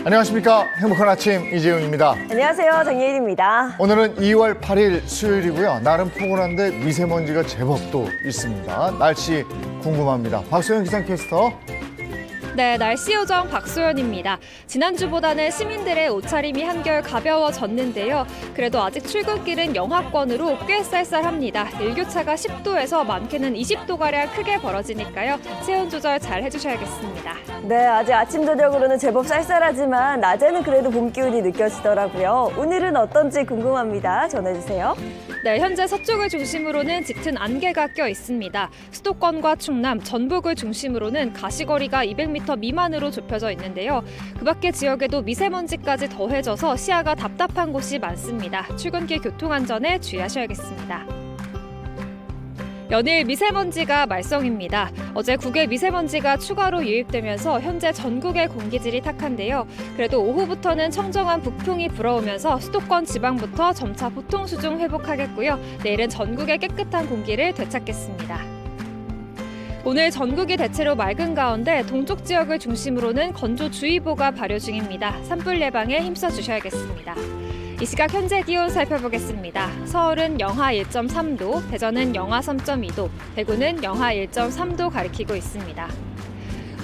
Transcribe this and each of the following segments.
안녕하십니까. 행복한 아침 이재용입니다. 안녕하세요. 정예일입니다. 오늘은 2월 8일 수요일이고요. 날은 포근한데 미세먼지가 제법 또 있습니다. 날씨 궁금합니다. 박소영 기상캐스터. 네, 날씨 요정 박소연입니다. 지난주보다는 시민들의 옷차림이 한결 가벼워졌는데요. 그래도 아직 출근길은 영하권으로 꽤 쌀쌀합니다. 일교차가 10도에서 많게는 20도가량 크게 벌어지니까요. 체온 조절 잘 해주셔야겠습니다. 네, 아직 아침, 저녁으로는 제법 쌀쌀하지만 낮에는 그래도 봄 기운이 느껴지더라고요. 오늘은 어떤지 궁금합니다. 전해주세요. 네, 현재 서쪽을 중심으로는 짙은 안개가 껴 있습니다. 수도권과 충남, 전북을 중심으로는 가시거리가 200m 미만으로 좁혀져 있는데요. 그 밖의 지역에도 미세먼지까지 더해져서 시야가 답답한 곳이 많습니다. 출근길 교통안전에 주의하셔야겠습니다. 연일 미세먼지가 말썽입니다. 어제 국외 미세먼지가 추가로 유입되면서 현재 전국의 공기질이 탁한데요. 그래도 오후부터는 청정한 북풍이 불어오면서 수도권 지방부터 점차 보통 수준 회복하겠고요. 내일은 전국의 깨끗한 공기를 되찾겠습니다. 오늘 전국이 대체로 맑은 가운데 동쪽 지역을 중심으로는 건조주의보가 발효 중입니다. 산불 예방에 힘써주셔야겠습니다. 이 시각 현재 기온 살펴보겠습니다. 서울은 영하 1.3도, 대전은 영하 3.2도, 대구는 영하 1.3도 가리키고 있습니다.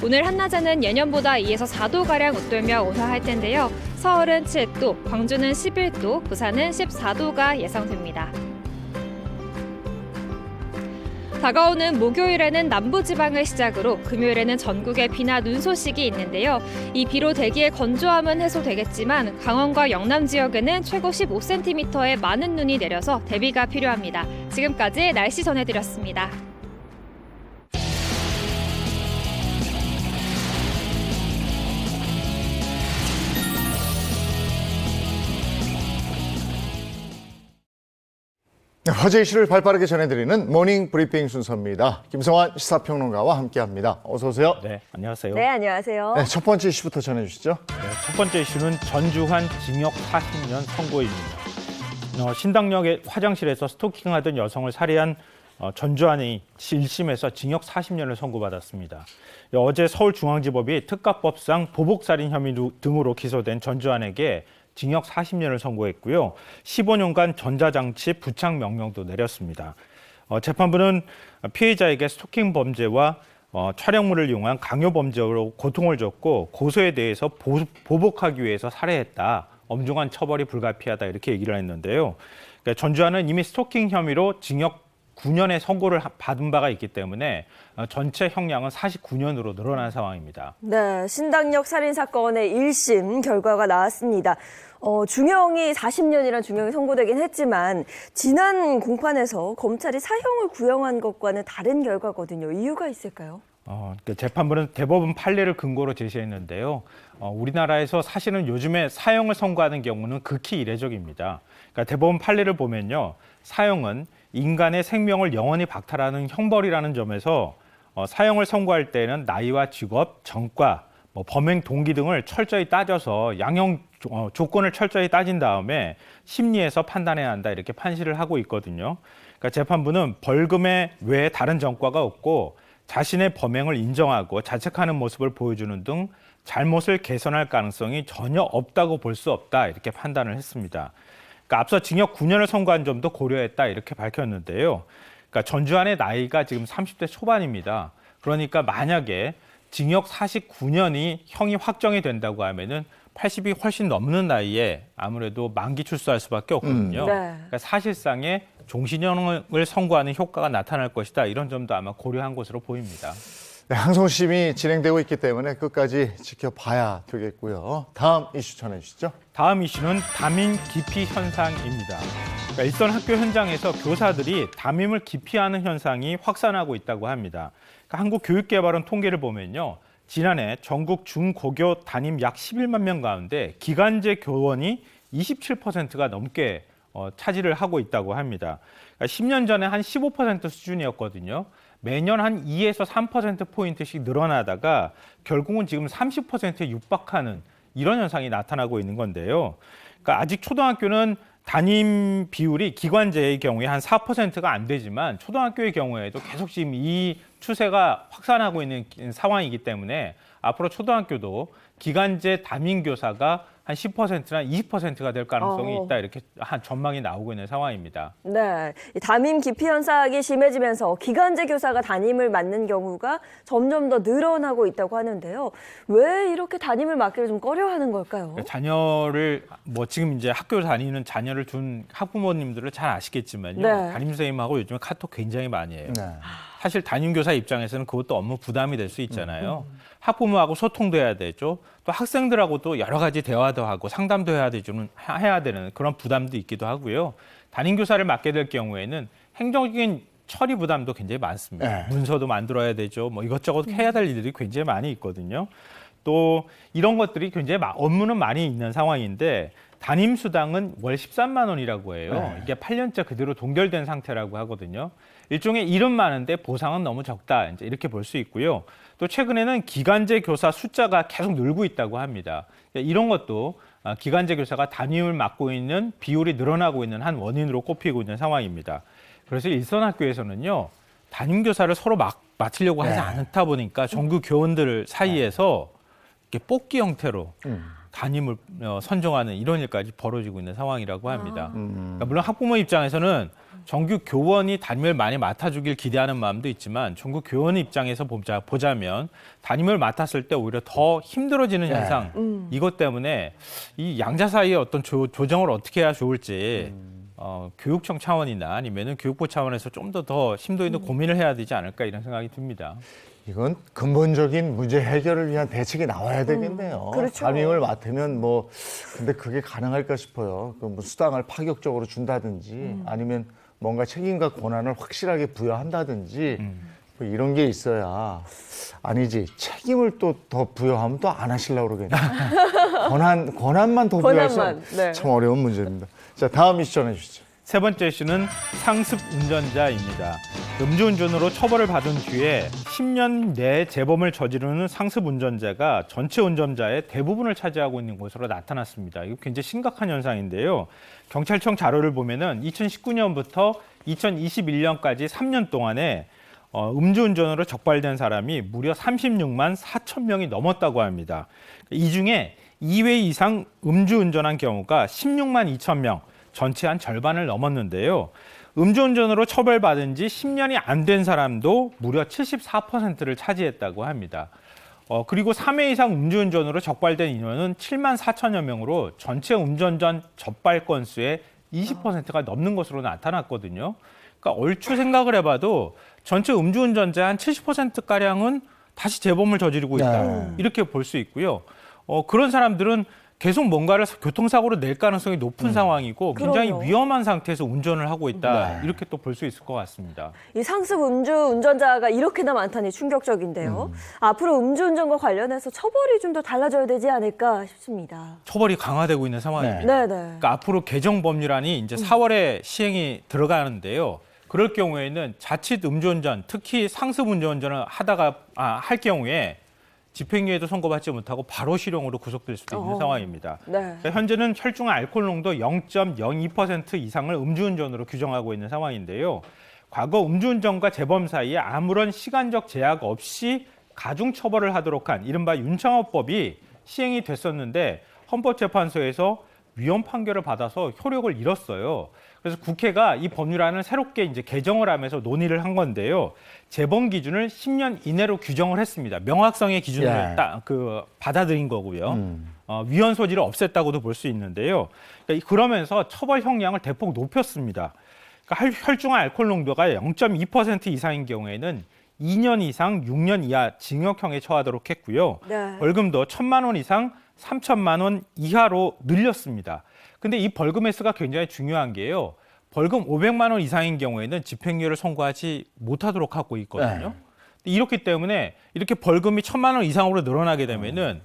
오늘 한낮에는 예년보다 2에서 4도가량 웃돌며 온화할 텐데요. 서울은 7도, 광주는 11도, 부산은 14도가 예상됩니다. 다가오는 목요일에는 남부지방을 시작으로 금요일에는 전국에 비나 눈 소식이 있는데요. 이 비로 대기의 건조함은 해소되겠지만 강원과 영남 지역에는 최고 15cm의 많은 눈이 내려서 대비가 필요합니다. 지금까지 날씨 전해드렸습니다. 화제 이슈를 발빠르게 전해드리는 모닝 브리핑 순서입니다. 김성환 시사평론가와 함께합니다. 어서 오세요. 네, 안녕하세요. 네, 안녕하세요. 네, 첫 번째 이슈부터 전해주시죠. 네, 첫 번째 이슈는 전주환 징역 40년 선고입니다. 신당역의 화장실에서 스토킹하던 여성을 살해한 전주환이 1심에서 징역 40년을 선고받았습니다. 어제 서울중앙지법이 특가법상 보복살인 혐의 등으로 기소된 전주환에게 징역 40년을 선고했고요. 15년간 전자장치 부착 명령도 내렸습니다. 재판부는 피해자에게 스토킹 범죄와 촬영물을 이용한 강요 범죄로 고통을 줬고 고소에 대해서 보복하기 위해서 살해했다. 엄중한 처벌이 불가피하다 이렇게 얘기를 했는데요. 그러니까 전주환은 이미 스토킹 혐의로 징역 9년의 선고를 받은 바가 있기 때문에 전체 형량은 49년으로 늘어난 상황입니다. 네, 신당역 살인 사건의 1심 결과가 나왔습니다. 중형이 40년이란 중형이 선고되긴 했지만 지난 공판에서 검찰이 사형을 구형한 것과는 다른 결과거든요. 이유가 있을까요? 재판부는 대법원 판례를 근거로 제시했는데요. 우리나라에서 사실은 요즘에 사형을 선고하는 경우는 극히 이례적입니다. 그러니까 대법원 판례를 보면요. 사형은 인간의 생명을 영원히 박탈하는 형벌이라는 점에서 사형을 선고할 때는 나이와 직업, 전과, 범행 동기 등을 철저히 따져서 양형 조건을 철저히 따진 다음에 심리에서 판단해야 한다 이렇게 판시를 하고 있거든요. 그러니까 재판부는 벌금에 외에 다른 전과가 없고 자신의 범행을 인정하고 자책하는 모습을 보여주는 등 잘못을 개선할 가능성이 전혀 없다고 볼 수 없다 이렇게 판단을 했습니다. 그러니까 앞서 징역 9년을 선고한 점도 고려했다 이렇게 밝혔는데요. 그러니까 전주환의 나이가 지금 30대 초반입니다. 그러니까 만약에 징역 49년이 형이 확정이 된다고 하면은 80이 훨씬 넘는 나이에 아무래도 만기 출소할 수밖에 없거든요. 네. 그러니까 사실상의 종신형을 선고하는 효과가 나타날 것이다. 이런 점도 아마 고려한 것으로 보입니다. 네, 항소심이 진행되고 있기 때문에 끝까지 지켜봐야 되겠고요. 다음 이슈 전해주시죠. 다음 이슈는 담임 기피 현상입니다. 그러니까 일선 학교 현장에서 교사들이 담임을 기피하는 현상이 확산하고 있다고 합니다. 그러니까 한국교육개발원 통계를 보면요. 지난해 전국 중고교 담임 약 11만 명 가운데 기간제 교원이 27%가 넘게 차지를 하고 있다고 합니다. 그러니까 10년 전에 한 15% 수준이었거든요. 매년 한 2에서 3%포인트씩 늘어나다가 결국은 지금 30%에 육박하는 이런 현상이 나타나고 있는 건데요. 그러니까 아직 초등학교는 담임 비율이 기관제의 경우에 한 4%가 안 되지만 초등학교의 경우에도 계속 지금 이 추세가 확산하고 있는 상황이기 때문에 앞으로 초등학교도 기관제 담임 교사가 한 10%나 20%가 될 가능성이 있다, 이렇게 한 전망이 나오고 있는 상황입니다. 네, 이 담임 기피 현상이 심해지면서 기간제 교사가 담임을 맡는 경우가 점점 더 늘어나고 있다고 하는데요. 왜 이렇게 담임을 맡기를 좀 꺼려하는 걸까요? 자녀를 지금 이제 학교 다니는 자녀를 둔 학부모님들은 잘 아시겠지만요. 네. 담임 선생님하고 요즘에 카톡 굉장히 많이 해요. 네. 사실 담임교사 입장에서는 그것도 업무 부담이 될 수 있잖아요. 학부모하고 소통도 해야 되죠. 또 학생들하고도 여러 가지 대화도 하고 상담도 해야 되는 그런 부담도 있기도 하고요. 담임교사를 맡게 될 경우에는 행정적인 처리 부담도 굉장히 많습니다. 네. 문서도 만들어야 되죠. 이것저것 해야 될 일들이 굉장히 많이 있거든요. 또 이런 것들이 굉장히 업무는 많이 있는 상황인데 담임 수당은 월 13만 원이라고 해요. 네. 이게 8년째 그대로 동결된 상태라고 하거든요. 일종의 일은 많은데 보상은 너무 적다, 이제 이렇게 볼 수 있고요. 또 최근에는 기간제 교사 숫자가 계속 늘고 있다고 합니다. 이런 것도 기간제 교사가 담임을 맡고 있는 비율이 늘어나고 있는 한 원인으로 꼽히고 있는 상황입니다. 그래서 일선 학교에서는요, 담임 교사를 서로 맡으려고 하지 네. 않다 보니까 전교 교원들 사이에서 이렇게 뽑기 형태로 담임을 선정하는 이런 일까지 벌어지고 있는 상황이라고 합니다. 그러니까 물론 학부모 입장에서는 정규 교원이 담임을 많이 맡아주길 기대하는 마음도 있지만 전교 교원 입장에서 보자면 담임을 맡았을 때 오히려 더 힘들어지는 네. 현상, 이것 때문에 이 양자 사이의 어떤 조정을 어떻게 해야 좋을지 교육청 차원이나 아니면은 교육부 차원에서 좀 더 심도 있는 고민을 해야 되지 않을까, 이런 생각이 듭니다. 이건 근본적인 문제 해결을 위한 대책이 나와야 되겠네요. 그렇죠. 담임을 맡으면 근데 그게 가능할까 싶어요. 수당을 파격적으로 준다든지 아니면 뭔가 책임과 권한을 확실하게 부여한다든지 이런 게 있어야. 아니지, 책임을 또 더 부여하면 또 안 하시려고 그러겠네. 권한만 더 부여해서 권한만, 네. 참 어려운 문제입니다. 자, 다음 이슈 전해 주시죠. 세 번째 이슈는 상습 운전자입니다. 음주운전으로 처벌을 받은 뒤에 10년 내에 재범을 저지르는 상습 운전자가 전체 운전자의 대부분을 차지하고 있는 것으로 나타났습니다. 이거 굉장히 심각한 현상인데요. 경찰청 자료를 보면은 2019년부터 2021년까지 3년 동안에 음주운전으로 적발된 사람이 무려 36만 4천 명이 넘었다고 합니다. 이 중에 2회 이상 음주운전한 경우가 16만 2천 명, 전체 한 절반을 넘었는데요. 음주운전으로 처벌받은 지 10년이 안 된 사람도 무려 74%를 차지했다고 합니다. 그리고 3회 이상 음주운전으로 적발된 인원은 7만 4천여 명으로 전체 음주운전 적발 건수의 20%가 넘는 것으로 나타났거든요. 그러니까 얼추 생각을 해봐도 전체 음주운전자 한 70%가량은 다시 재범을 저지르고 있다. 네. 이렇게 볼 수 있고요. 그런 사람들은 계속 뭔가를 교통사고로 낼 가능성이 높은 상황이고 굉장히 그럼요. 위험한 상태에서 운전을 하고 있다. 네. 이렇게 또 볼 수 있을 것 같습니다. 이 상습 음주 운전자가 이렇게나 많다니 충격적인데요. 앞으로 음주운전과 관련해서 처벌이 좀 더 달라져야 되지 않을까 싶습니다. 처벌이 강화되고 있는 상황입니다. 네, 네. 그러니까 앞으로 개정 법률안이 이제 4월에 시행이 들어가는데요. 그럴 경우에는 자칫 음주운전, 특히 상습 음주운전을 할 경우에 집행유예도 선고받지 못하고 바로 실형으로 구속될 수도 있는 상황입니다. 네. 그러니까 현재는 혈중 알코올 농도 0.02% 이상을 음주운전으로 규정하고 있는 상황인데요. 과거 음주운전과 재범 사이에 아무런 시간적 제약 없이 가중처벌을 하도록 한 이른바 윤창호법이 시행이 됐었는데 헌법재판소에서 위헌 판결을 받아서 효력을 잃었어요. 그래서 국회가 이 법률안을 새롭게 이제 개정을 하면서 논의를 한 건데요. 재범 기준을 10년 이내로 규정을 했습니다. 명확성의 기준을 예. 받아들인 거고요. 위헌 소지를 없앴다고도 볼 수 있는데요. 그러면서 처벌 형량을 대폭 높였습니다. 그러니까 혈중 알코올 농도가 0.2% 이상인 경우에는 2년 이상 6년 이하 징역형에 처하도록 했고요. 네. 벌금도 1,000만 원 이상 3천만 원 이하로 늘렸습니다. 근데 이 벌금의 수가 굉장히 중요한 게요. 벌금 500만 원 이상인 경우에는 집행유예를 선고하지 못하도록 하고 있거든요. 이렇기 때문에 이렇게 벌금이 1,000만 원 이상으로 늘어나게 되면은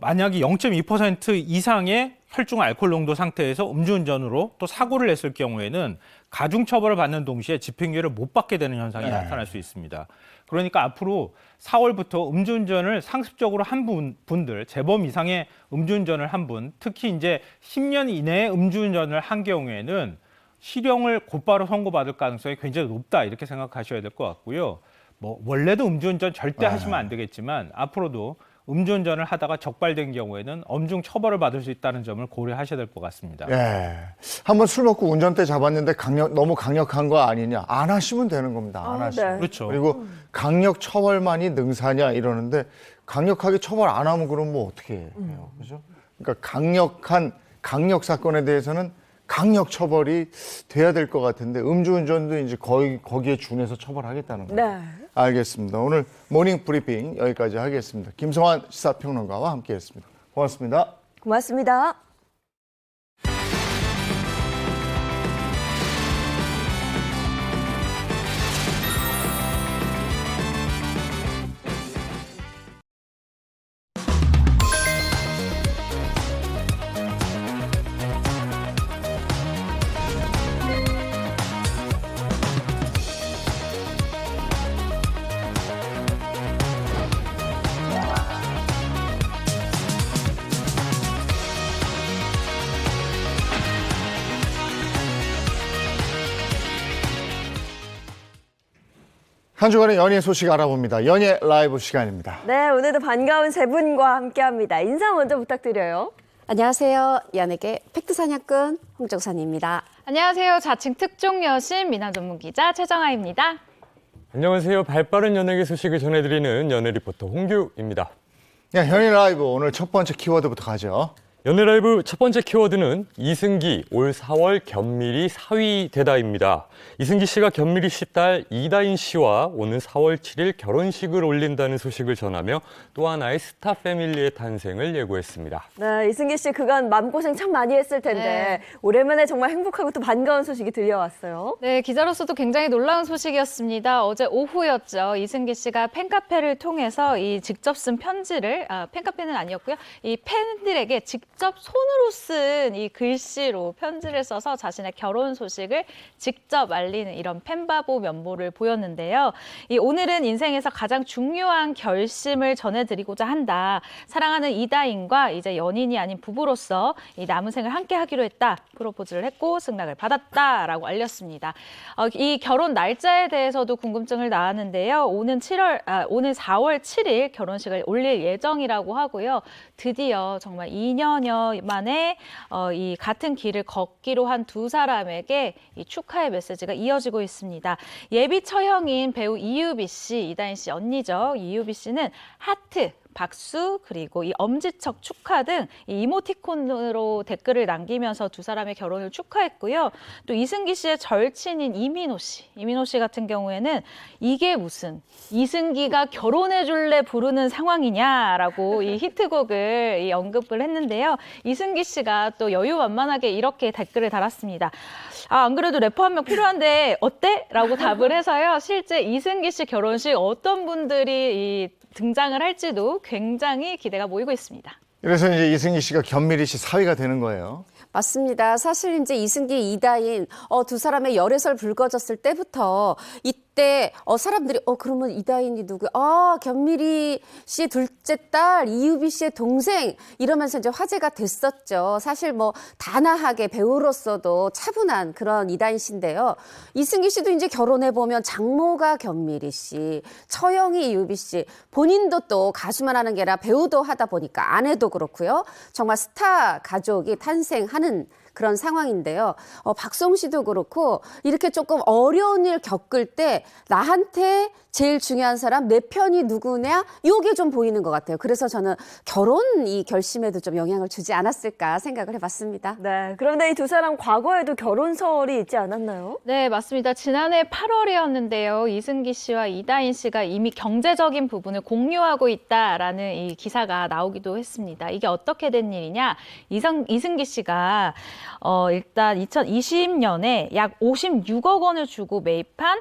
만약에 0.2% 이상의 혈중 알코올 농도 상태에서 음주운전으로 또 사고를 냈을 경우에는 가중처벌을 받는 동시에 집행유예를 못 받게 되는 현상이 나타날 수 있습니다. 그러니까 앞으로 4월부터 음주운전을 상습적으로 한 분들, 재범 이상의 음주운전을 한 분, 특히 이제 10년 이내에 음주운전을 한 경우에는 실형을 곧바로 선고받을 가능성이 굉장히 높다 이렇게 생각하셔야 될 것 같고요. 뭐 원래도 음주운전 절대 하시면 안 되겠지만 앞으로도 음주운전을 하다가 적발된 경우에는 엄중 처벌을 받을 수 있다는 점을 고려하셔야 될 것 같습니다. 예. 한번 술 먹고 운전대 잡았는데 너무 강력한 거 아니냐. 안 하시면 되는 겁니다. 안 하시면. 네. 그렇죠. 그리고 강력 처벌만이 능사냐 이러는데 강력하게 처벌 안 하면 그럼 뭐 어떻게 해요. 그죠? 그러니까 강력 사건에 대해서는 강력 처벌이 돼야 될 것 같은데 음주운전도 이제 거기에 준해서 처벌하겠다는 거죠. 네. 알겠습니다. 오늘 모닝 브리핑 여기까지 하겠습니다. 김성환 시사평론가와 함께했습니다. 고맙습니다. 고맙습니다. 한 주간의 연예 소식 알아봅니다. 연예 라이브 시간입니다. 네, 오늘도 반가운 세 분과 함께합니다. 인사 먼저 부탁드려요. 안녕하세요. 연예계 팩트 사냥꾼 홍정선입니다. 안녕하세요. 자칭 특종 여신 민화 전문 기자 최정아입니다. 안녕하세요. 발빠른 연예계 소식을 전해드리는 연예 리포터 홍규입니다. 네, 연예 라이브 오늘 첫 번째 키워드부터 가죠. 연예 라이브 첫 번째 키워드는 이승기 올 4월 견미리 사위되다입니다. 이승기 씨가 견미리 씨 딸 이다인 씨와 오는 4월 7일 결혼식을 올린다는 소식을 전하며 또 하나의 스타 패밀리의 탄생을 예고했습니다. 네, 이승기 씨 그간 마음고생 참 많이 했을 텐데 오랜만에 정말 행복하고 또 반가운 소식이 들려왔어요. 네, 기자로서도 굉장히 놀라운 소식이었습니다. 어제 오후였죠. 이승기 씨가 팬카페를 통해서 이 직접 쓴 편지를, 팬카페는 아니었고요. 이 팬들에게 직접 손으로 쓴 이 글씨로 편지를 써서 자신의 결혼 소식을 직접 알리는 이런 팬바보 면모를 보였는데요. 오늘은 인생에서 가장 중요한 결심을 전해드리고자 한다. 사랑하는 이다인과 이제 연인이 아닌 부부로서 이 남은 생을 함께 하기로 했다. 프로포즈를 했고 승낙을 받았다라고 알렸습니다. 이 결혼 날짜에 대해서도 궁금증을 낳았는데요. 오는 4월 7일 결혼식을 올릴 예정이라고 하고요. 드디어 정말 2년여 만에 이 같은 길을 걷기로 한 두 사람에게 이 축하의 메시지가 이어지고 있습니다. 예비 처형인 배우 이유비 씨, 이다인 씨 언니죠. 이유비 씨는 하트, 박수, 그리고 이 엄지척 축하 등 이 이모티콘으로 댓글을 남기면서 두 사람의 결혼을 축하했고요. 또 이승기 씨의 절친인 이민호 씨 같은 경우에는 이게 무슨 이승기가 결혼해줄래 부르는 상황이냐라고 이 히트곡을 언급을 했는데요. 이승기 씨가 또 여유만만하게 이렇게 댓글을 달았습니다. 안 그래도 래퍼 한 명 필요한데 어때? 라고 답을 해서요. 실제 이승기 씨 결혼식 어떤 분들이 등장을 할지도 굉장히 기대가 모이고 있습니다. 그래서 이제 이승기 씨가 견미리 씨 사위가 되는 거예요. 맞습니다. 사실 이제 이승기, 이다인 두 사람의 열애설 불거졌을 때부터 이때 사람들이 그러면 이다인이 누구? 견미리 씨의 둘째 딸 이유비 씨의 동생 이러면서 이제 화제가 됐었죠. 사실 뭐 단아하게 배우로서도 차분한 그런 이다인 씨인데요. 이승기 씨도 이제 결혼해 보면 장모가 견미리 씨, 처형이 이유비 씨, 본인도 또 가수만 하는 게 아니라 배우도 하다 보니까 아내도 그렇고요. 정말 스타 가족이 탄생하는 그런 상황인데요. 박수홍 씨도 그렇고 이렇게 조금 어려운 일 겪을 때 나한테 제일 중요한 사람 내 편이 누구냐 이게 좀 보이는 것 같아요. 그래서 저는 결혼 이 결심에도 좀 영향을 주지 않았을까 생각을 해봤습니다. 네, 그런데 이 두 사람 과거에도 결혼설이 있지 않았나요? 네, 맞습니다. 지난해 8월이었는데요. 이승기 씨와 이다인 씨가 이미 경제적인 부분을 공유하고 있다라는 이 기사가 나오기도 했습니다. 이게 어떻게 된 일이냐? 이승기 씨가 일단 2020년에 약 56억 원을 주고 매입한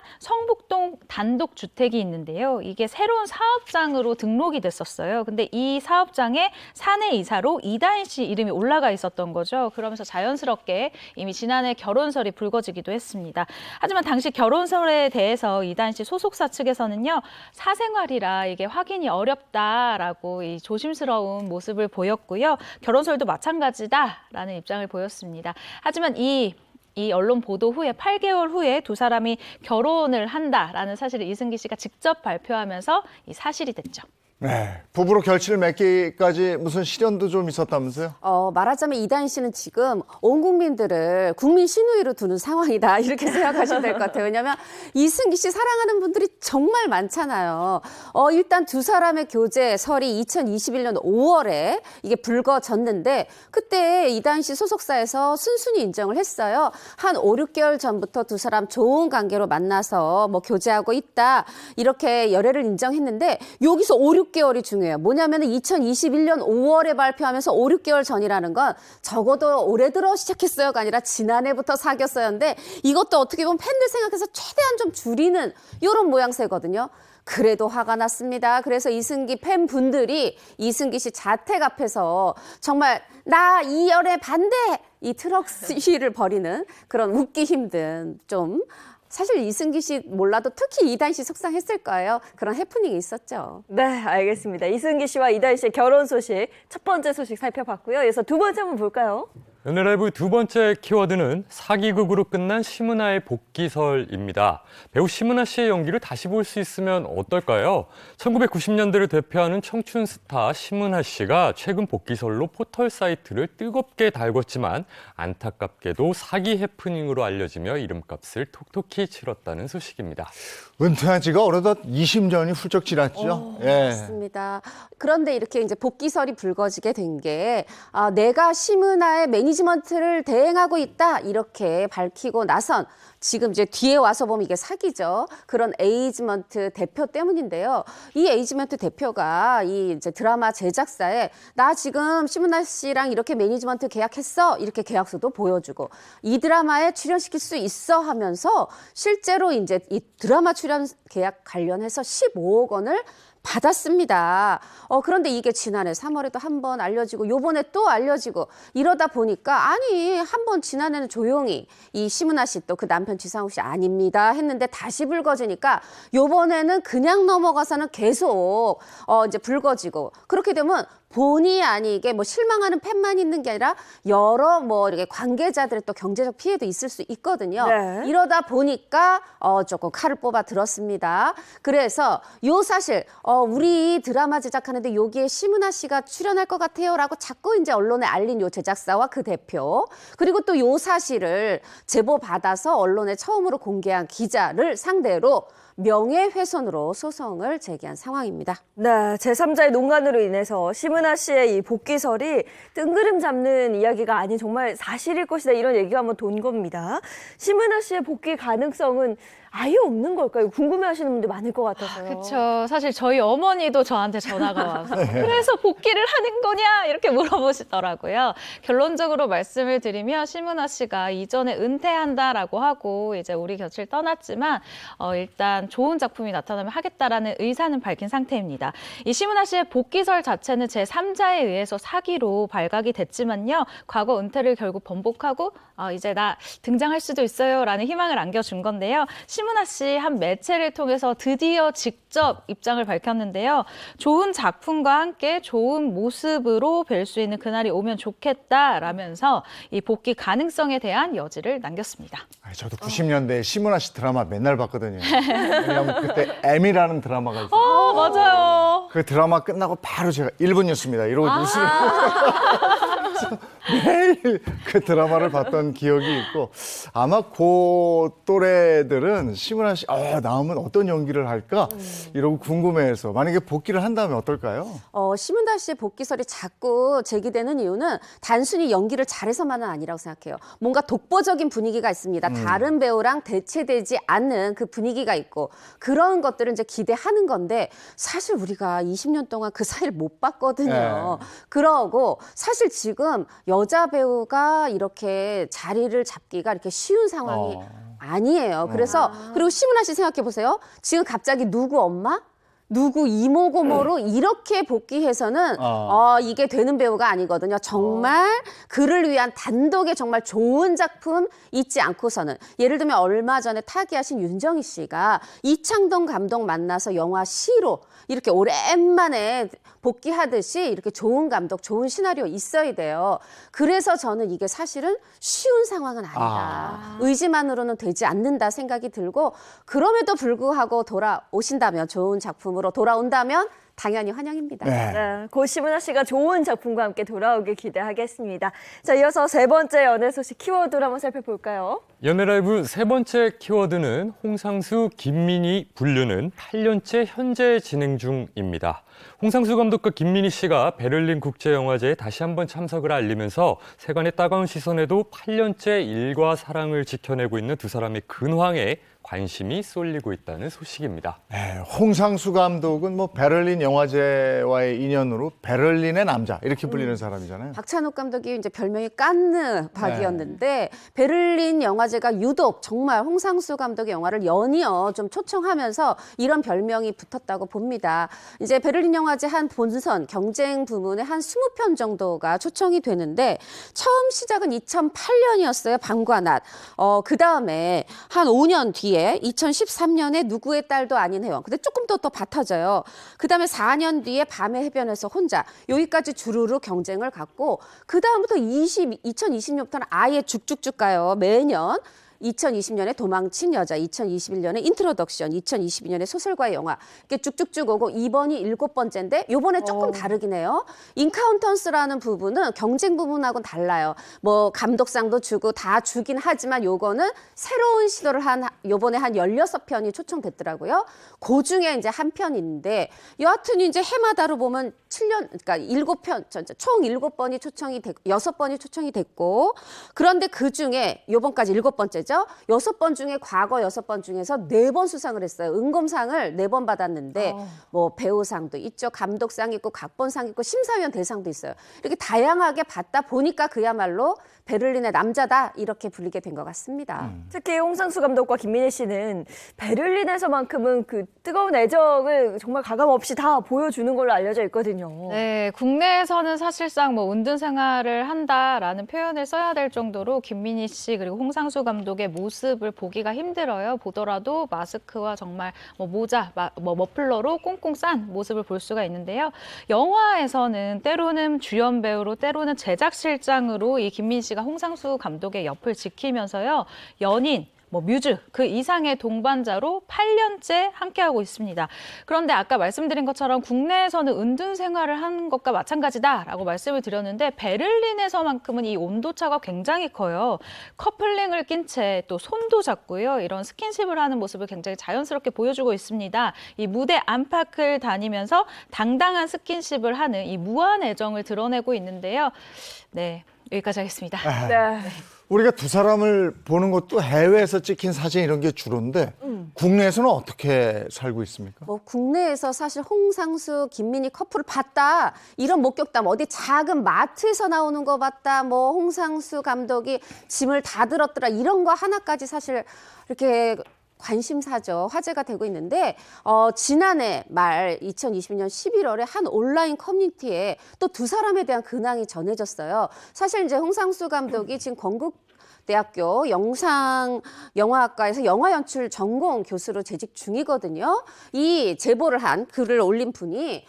성북동 단독 주택이 있는데요. 이게 새로운 사업장으로 등록이 됐었어요. 근데 이 사업장에 사내 이사로 이다인 씨 이름이 올라가 있었던 거죠. 그러면서 자연스럽게 이미 지난해 결혼설이 불거지기도 했습니다. 하지만 당시 결혼설에 대해서 이다인 씨 소속사 측에서는요, 사생활이라 이게 확인이 어렵다라고 이 조심스러운 모습을 보였고요. 결혼설도 마찬가지다라는 입장을 보였습니다. 하지만 이 언론 보도 후에 8개월 후에 두 사람이 결혼을 한다라는 사실을 이승기 씨가 직접 발표하면서 이 사실이 됐죠. 네, 부부로 결실을 맺기까지 무슨 시련도 좀 있었다면서요? 말하자면 이다인 씨는 지금 온 국민들을 국민 신우이로 두는 상황이다 이렇게 생각하시면 될 것 같아요. 왜냐하면 이승기 씨 사랑하는 분들이 정말 많잖아요. 일단 두 사람의 교제설이 2021년 5월에 이게 불거졌는데 그때 이다인 씨 소속사에서 순순히 인정을 했어요. 한 5, 6개월 전부터 두 사람 좋은 관계로 만나서 뭐 교제하고 있다 이렇게 열애를 인정했는데 여기서 5, 6개월이 중요해요. 뭐냐면 2021년 5월에 발표하면서 5, 6개월 전이라는 건 적어도 올해 들어 시작했어요가 아니라 지난해부터 사귀었어요인데 이것도 어떻게 보면 팬들 생각해서 최대한 좀 줄이는 이런 모양새거든요. 그래도 화가 났습니다. 그래서 이승기 팬분들이 이승기 씨 자택 앞에서 정말 나 이 열애 반대! 이 트럭 시위를 벌이는 그런 웃기 힘든 좀 사실 이승기 씨 몰라도 특히 이다인 씨 속상했을 거예요. 그런 해프닝이 있었죠. 네, 알겠습니다. 이승기 씨와 이다인 씨의 결혼 소식, 첫 번째 소식 살펴봤고요. 이어서 두 번째 한번 볼까요? 연예라이브 두 번째 키워드는 사기극으로 끝난 심은하의 복귀설입니다. 배우 심은하 씨의 연기를 다시 볼 수 있으면 어떨까요? 1990년대를 대표하는 청춘 스타 심은하 씨가 최근 복귀설로 포털 사이트를 뜨겁게 달궜지만 안타깝게도 사기 해프닝으로 알려지며 이름값을 톡톡히 치렀다는 소식입니다. 은퇴한 지가 어느덧 20년이 훌쩍 지났죠. 예. 맞습니다. 그런데 이렇게 이제 복귀설이 불거지게 된 게 내가 심은하의 매니지먼트를 대행하고 있다 이렇게 밝히고 나선 지금 이제 뒤에 와서 보면 이게 사기죠. 그런 에이지먼트 대표 때문인데요. 이 에이지먼트 대표가 이 이제 드라마 제작사에 나 지금 심은하 씨랑 이렇게 매니지먼트 계약했어 이렇게 계약서도 보여주고 이 드라마에 출연시킬 수 있어 하면서 실제로 이제 이 드라마 출연 계약 관련해서 15억 원을 받았습니다. 그런데 이게 지난해 3월에도 한 번 알려지고 요번에 또 알려지고 이러다 보니까 아니 한 번 지난해는 조용히 이 심은하 씨 또 그 남편 지상욱 씨 아닙니다 했는데 다시 불거지니까 요번에는 그냥 넘어가서는 계속 이제 불거지고 그렇게 되면 본의 아니게 뭐 실망하는 팬만 있는 게 아니라 여러 뭐 이렇게 관계자들의 또 경제적 피해도 있을 수 있거든요. 네. 이러다 보니까 조금 칼을 뽑아 들었습니다. 그래서 요 사실 우리 드라마 제작하는데 여기에 심은하 씨가 출연할 것 같아요라고 자꾸 이제 언론에 알린 요 제작사와 그 대표 그리고 또 요 사실을 제보 받아서 언론에 처음으로 공개한 기자를 상대로 명예훼손으로 소송을 제기한 상황입니다. 네, 제3자의 농간으로 인해서 심은하 씨의 이 복귀설이 뜬구름 잡는 이야기가 아닌 정말 사실일 것이다 이런 얘기가 한번 돈 겁니다. 심은하 씨의 복귀 가능성은 아예 없는 걸까요? 궁금해하시는 분들 많을 것 같아서요. 그렇죠. 사실 저희 어머니도 저한테 전화가 와서 그래서 복귀를 하는 거냐 이렇게 물어보시더라고요. 결론적으로 말씀을 드리면 심은하 씨가 이전에 은퇴한다라고 하고 이제 우리 곁을 떠났지만 일단 좋은 작품이 나타나면 하겠다라는 의사는 밝힌 상태입니다. 이 심은하 씨의 복귀설 자체는 제3자에 의해서 사기로 발각이 됐지만요. 과거 은퇴를 결국 번복하고 이제 나 등장할 수도 있어요라는 희망을 안겨준 건데요. 심은하 씨 한 매체를 통해서 드디어 직접 입장을 밝혔는데요. 좋은 작품과 함께 좋은 모습으로 뵐 수 있는 그날이 오면 좋겠다라면서 이 복귀 가능성에 대한 여지를 남겼습니다. 저도 90년대에 심은하 씨 드라마 맨날 봤거든요. 왜냐하면 그때 M이라는 드라마가 있어요. 맞아요. 그 드라마 끝나고 바로 제가 1분 뉴스입니다. 이러고 뉴스를 매일 그 드라마를 봤던 기억이 있고 아마 그 또래들은 심은하 씨 나오면 어떤 연기를 할까 이러고 궁금해해서 만약에 복귀를 한다면 어떨까요? 심은하 씨의 복귀설이 자꾸 제기되는 이유는 단순히 연기를 잘해서만은 아니라고 생각해요. 뭔가 독보적인 분위기가 있습니다. 다른 배우랑 대체되지 않는 그 분위기가 있고 그런 것들을 이제 기대하는 건데 사실 우리가 20년 동안 그 사이를 못 봤거든요. 그러고 사실 지금 여자 배우가 이렇게 자리를 잡기가 이렇게 쉬운 상황이 아니에요. 그래서 그리고 심은하 씨 생각해 보세요. 지금 갑자기 누구 엄마? 누구 이모 고모로 이렇게 복귀해서는 이게 되는 배우가 아니거든요. 정말 그를 위한 단독의 정말 좋은 작품 있지 않고서는 예를 들면 얼마 전에 타기하신 윤정희 씨가 이창동 감독 만나서 영화 시로 이렇게 오랜만에 복귀하듯이 이렇게 좋은 감독, 좋은 시나리오 있어야 돼요. 그래서 저는 이게 사실은 쉬운 상황은 아니다. 의지만으로는 되지 않는다 생각이 들고 그럼에도 불구하고 돌아오신다면 좋은 작품으로 돌아온다면 당연히 환영입니다. 네, 고 심은하 씨가 좋은 작품과 함께 돌아오길 기대하겠습니다. 자, 이어서 세 번째 연애 소식 키워드를 한번 살펴볼까요? 연애라이브 세 번째 키워드는 홍상수, 김민희 분류는 8년째 현재 진행 중입니다. 홍상수 감독과 김민희 씨가 베를린 국제영화제에 다시 한번 참석을 알리면서 세간의 따가운 시선에도 8년째 일과 사랑을 지켜내고 있는 두 사람의 근황에 관심이 쏠리고 있다는 소식입니다. 네, 홍상수 감독은 뭐 베를린 영화제와의 인연으로 베를린의 남자 이렇게 불리는 사람이잖아요. 박찬욱 감독이 이제 별명이 깐느 박이었는데 베를린 영화제가 유독 정말 홍상수 감독의 영화를 연이어 좀 초청하면서 이런 별명이 붙었다고 봅니다. 이제 베를린 영화제 한 본선 경쟁 부문에 한 20편 정도가 초청이 되는데 처음 시작은 2008년이었어요. 밤과 낮. 그 다음에 한 5년 뒤에 2013년에 누구의 딸도 아닌 해원. 근데 조금 더 받쳐져요. 그 다음에 4년 뒤에 밤의 해변에서 혼자. 여기까지 주루루 경쟁을 갖고 그 다음부터 2020년부터는 아예 쭉쭉쭉 가요. 매년. 2020년에 도망친 여자, 2021년에 인트로덕션, 2022년에 소설과의 영화 이렇게 쭉쭉쭉 오고 이번이 7번째인데 요번에 조금 다르긴 해요. 인카운턴스라는 부분은 경쟁 부분하고는 달라요. 뭐 감독상도 주고 다 주긴 하지만 요거는 새로운 시도를 한 요번에 한 16편이 초청됐더라고요. 그 중에 이제 한 편인데 여하튼 이제 해마다로 보면 7년 그러니까 7편 총 7번이 초청이 됐고 6번이 초청이 됐고 그런데 그 중에 요번까지 7번째죠. 6번 중에 과거 6번 중에서 4번 수상을 했어요. 은검상을 4번 받았는데 뭐 배우상도 있죠. 감독상 있고 각본상 있고 심사위원 대상도 있어요. 이렇게 다양하게 받다 보니까 그야말로 베를린의 남자다 이렇게 불리게 된 것 같습니다. 특히 홍상수 감독과 김민희 씨는 베를린에서만큼은 그 뜨거운 애정을 정말 가감 없이 다 보여주는 걸로 알려져 있거든요. 네, 국내에서는 사실상 뭐 은둔 생활을 한다라는 표현을 써야 될 정도로 김민희 씨 그리고 홍상수 감독의 모습을 보기가 힘들어요. 보더라도 마스크와 정말 뭐 모자, 뭐 머플러로 꽁꽁 싼 모습을 볼 수가 있는데요. 영화에서는 때로는 주연 배우로 때로는 제작실장으로 이 김민희 씨가 홍상수 감독의 옆을 지키면서요. 연인, 뭐 뮤즈 그 이상의 동반자로 8년째 함께하고 있습니다. 그런데 아까 말씀드린 것처럼 국내에서는 은둔 생활을 하는 것과 마찬가지다라고 말씀을 드렸는데 베를린에서만큼은 이 온도차가 굉장히 커요. 커플링을 낀 채 또 손도 잡고요. 이런 스킨십을 하는 모습을 굉장히 자연스럽게 보여주고 있습니다. 이 무대 안팎을 다니면서 당당한 스킨십을 하는 이 무한 애정을 드러내고 있는데요. 네, 여기까지 하겠습니다. 네. 우리가 두 사람을 보는 것도 해외에서 찍힌 사진 이런 게 주로인데 국내에서는 어떻게 살고 있습니까? 뭐 국내에서 사실 홍상수, 김민희 커플을 봤다 이런 목격담 어디 작은 마트에서 나오는 거 봤다 뭐 홍상수 감독이 짐을 다 들었더라 이런 거 하나까지 사실 이렇게 관심사죠. 화제가 되고 있는데 지난해 말 2020년 11월에 한 온라인 커뮤니티에 또 두 사람에 대한 근황이 전해졌어요. 사실 이제 홍상수 감독이 지금 건국대학교 영상영화학과에서 영화연출 전공 교수로 재직 중이거든요. 이 제보를 한 글을 올린 분이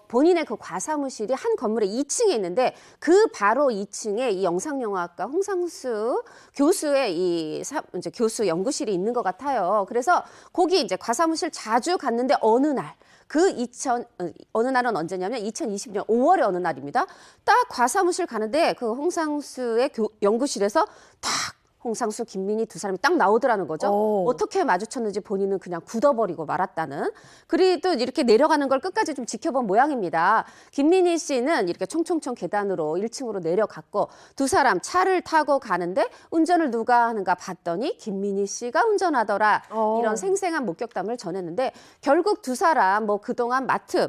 본인의 그 과사무실이 한 건물의 2층에 있는데 그 바로 2층에 이 영상영화학과 홍상수 교수의 이제 교수 연구실이 있는 것 같아요. 그래서 거기 이제 과사무실 자주 갔는데 어느 날 어느 날은 언제냐면 2020년 5월의 어느 날입니다. 딱 과사무실 가는데 그 홍상수의 연구실에서 딱 홍상수, 김민희 두 사람이 딱 나오더라는 거죠. 어떻게 마주쳤는지 본인은 그냥 굳어버리고 말았다는. 그리고 이렇게 내려가는 걸 끝까지 좀 지켜본 모양입니다. 김민희 씨는 이렇게 총총총 계단으로 1층으로 내려갔고 두 사람 차를 타고 가는데 운전을 누가 하는가 봤더니 김민희 씨가 운전하더라. 이런 생생한 목격담을 전했는데 결국 두 사람 뭐 그동안 마트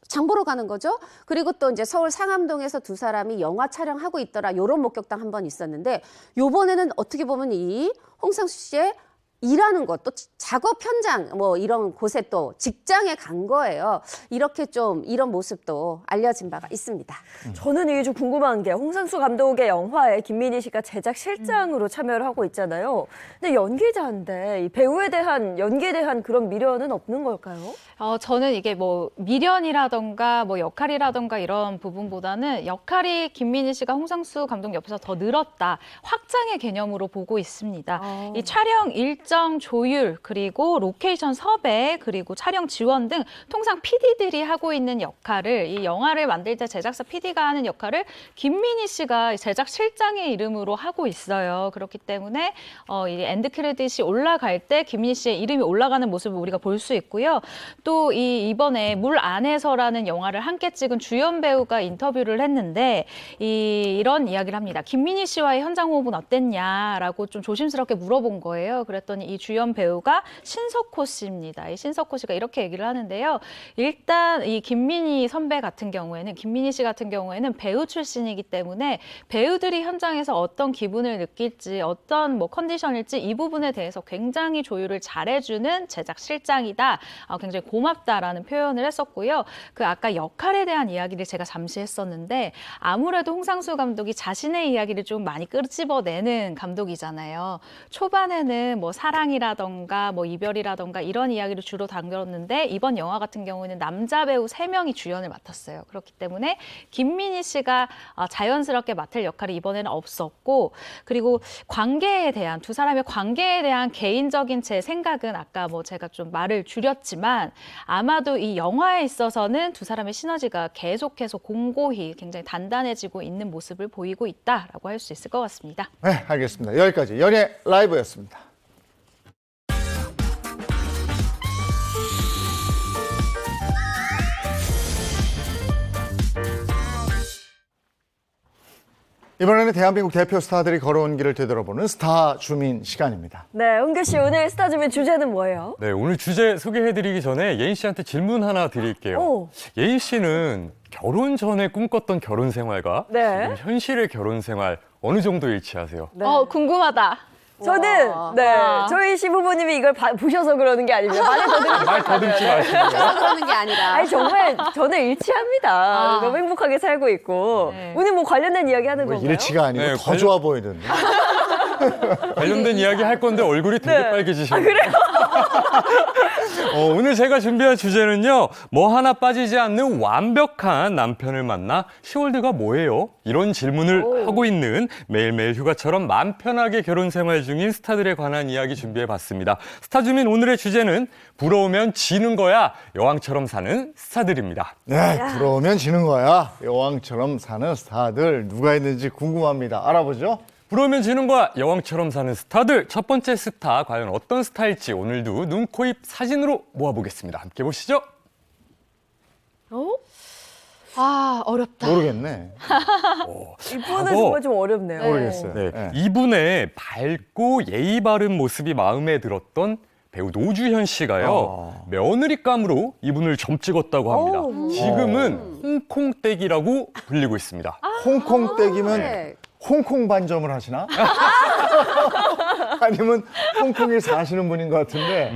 장 보러 가는 거죠. 그리고 또 이제 서울 상암동에서 두 사람이 영화 촬영하고 있더라. 이런 목격담 한 번 있었는데 요번에는 어떻게 어떻게 보면 이 홍상수 씨의 일하는 것, 또 작업 현장 뭐 이런 곳에 또 직장에 간 거예요. 이렇게 좀 이런 모습도 알려진 바가 있습니다. 저는 이게 좀 궁금한 게 홍상수 감독의 영화에 김민희 씨가 제작 실장으로 참여를 하고 있잖아요. 근데 연기자인데 이 배우에 대한 연기에 대한 그런 미련은 없는 걸까요? 저는 이게 뭐 미련이라던가 뭐 역할이라던가 이런 부분보다는 역할이 김민희 씨가 홍상수 감독 옆에서 더 늘었다. 확장의 개념으로 보고 있습니다. 이 촬영 일정 조율 그리고 로케이션 섭외 그리고 촬영 지원 등 통상 PD들이 하고 있는 역할을 이 영화를 만들 때 제작사 PD가 하는 역할을 김민희 씨가 제작 실장의 이름으로 하고 있어요. 그렇기 때문에 이 엔드 크레딧이 올라갈 때 김민희 씨의 이름이 올라가는 모습을 우리가 볼 수 있고요. 또 이번에 물 안에서라는 영화를 함께 찍은 주연 배우가 인터뷰를 했는데 이런 이야기를 합니다. 김민희 씨와의 현장 호흡은 어땠냐라고 좀 조심스럽게 물어본 거예요. 그랬더니 이 주연 배우가 신석호 씨입니다. 이 신석호 씨가 이렇게 얘기를 하는데요. 일단 이 김민희 선배 같은 경우에는 김민희 씨 같은 경우에는 배우 출신이기 때문에 배우들이 현장에서 어떤 기분을 느낄지 어떤 뭐 컨디션일지 이 부분에 대해서 굉장히 조율을 잘해주는 제작 실장이다. 굉장히 고맙다라는 표현을 했었고요. 그 아까 역할에 대한 이야기를 제가 잠시 했었는데 아무래도 홍상수 감독이 자신의 이야기를 좀 많이 끄집어내는 감독이잖아요. 초반에는 뭐 사랑이라던가 뭐 이별이라던가 이런 이야기를 주로 담겼는데 이번 영화 같은 경우에는 남자 배우 3명이 주연을 맡았어요. 그렇기 때문에 김민희 씨가 자연스럽게 맡을 역할이 이번에는 없었고 그리고 관계에 대한 두 사람의 관계에 대한 개인적인 제 생각은 아까 뭐 제가 좀 말을 줄였지만 아마도 이 영화에 있어서는 두 사람의 시너지가 계속해서 공고히 굉장히 단단해지고 있는 모습을 보이고 있다라고 할 수 있을 것 같습니다. 네, 알겠습니다. 여기까지 연예 라이브였습니다. 이번에는 대한민국 대표 스타들이 걸어온 길을 되돌아보는 스타 주민 시간입니다. 네, 은규 씨 오늘 스타 주민 주제는 뭐예요? 네, 오늘 주제 소개해드리기 전에 예인 씨한테 질문 하나 드릴게요. 오. 예인 씨는 결혼 전에 꿈꿨던 결혼 생활과 네. 지금 현실의 결혼 생활 어느 정도 일치하세요? 네. 궁금하다. 저는 와. 저희 시부모님이 이걸 보셔서 그러는 게 아닙니다. 말 더듬지 마시고. 그러는 게 아니라. 아니 정말 저는 일치합니다. 아. 너무 행복하게 살고 있고 네. 오늘 뭐 관련된 이야기 하는 뭐 건가요? 일치가 아니고 네, 더 좋아 보이던데. 관련된 이야기 할 건데 얼굴이 되게 네. 빨개지셨네요. 그래요? 오늘 제가 준비한 주제는요. 뭐 하나 빠지지 않는 완벽한 남편을 만나 10월드가 뭐예요? 이런 질문을 하고 있는 매일매일 휴가처럼 맘 편하게 결혼 생활 중인 스타들에 관한 이야기 준비해봤습니다. 스타 주민 오늘의 주제는 부러우면 지는 거야. 여왕처럼 사는 스타들입니다. 네, 부러우면 지는 거야. 여왕처럼 사는 스타들 누가 있는지 궁금합니다. 알아보죠. 부러우면 지는 거야. 여왕처럼 사는 스타들. 첫 번째 스타 과연 어떤 스타일지 오늘도 눈, 코, 입 사진으로 모아보겠습니다. 함께 보시죠. 어렵다. 모르겠네. 이분은 정말 좀 어렵네요. 모르겠어요. 네, 네. 이분의 밝고 예의 바른 모습이 마음에 들었던 배우 노주현 씨가요. 며느리감으로 이분을 점 찍었다고 합니다. 지금은 홍콩댁이라고 불리고 있습니다. 홍콩 댁이면 네. 홍콩 반점을 하시나? 아니면 홍콩에 사시는 분인 것 같은데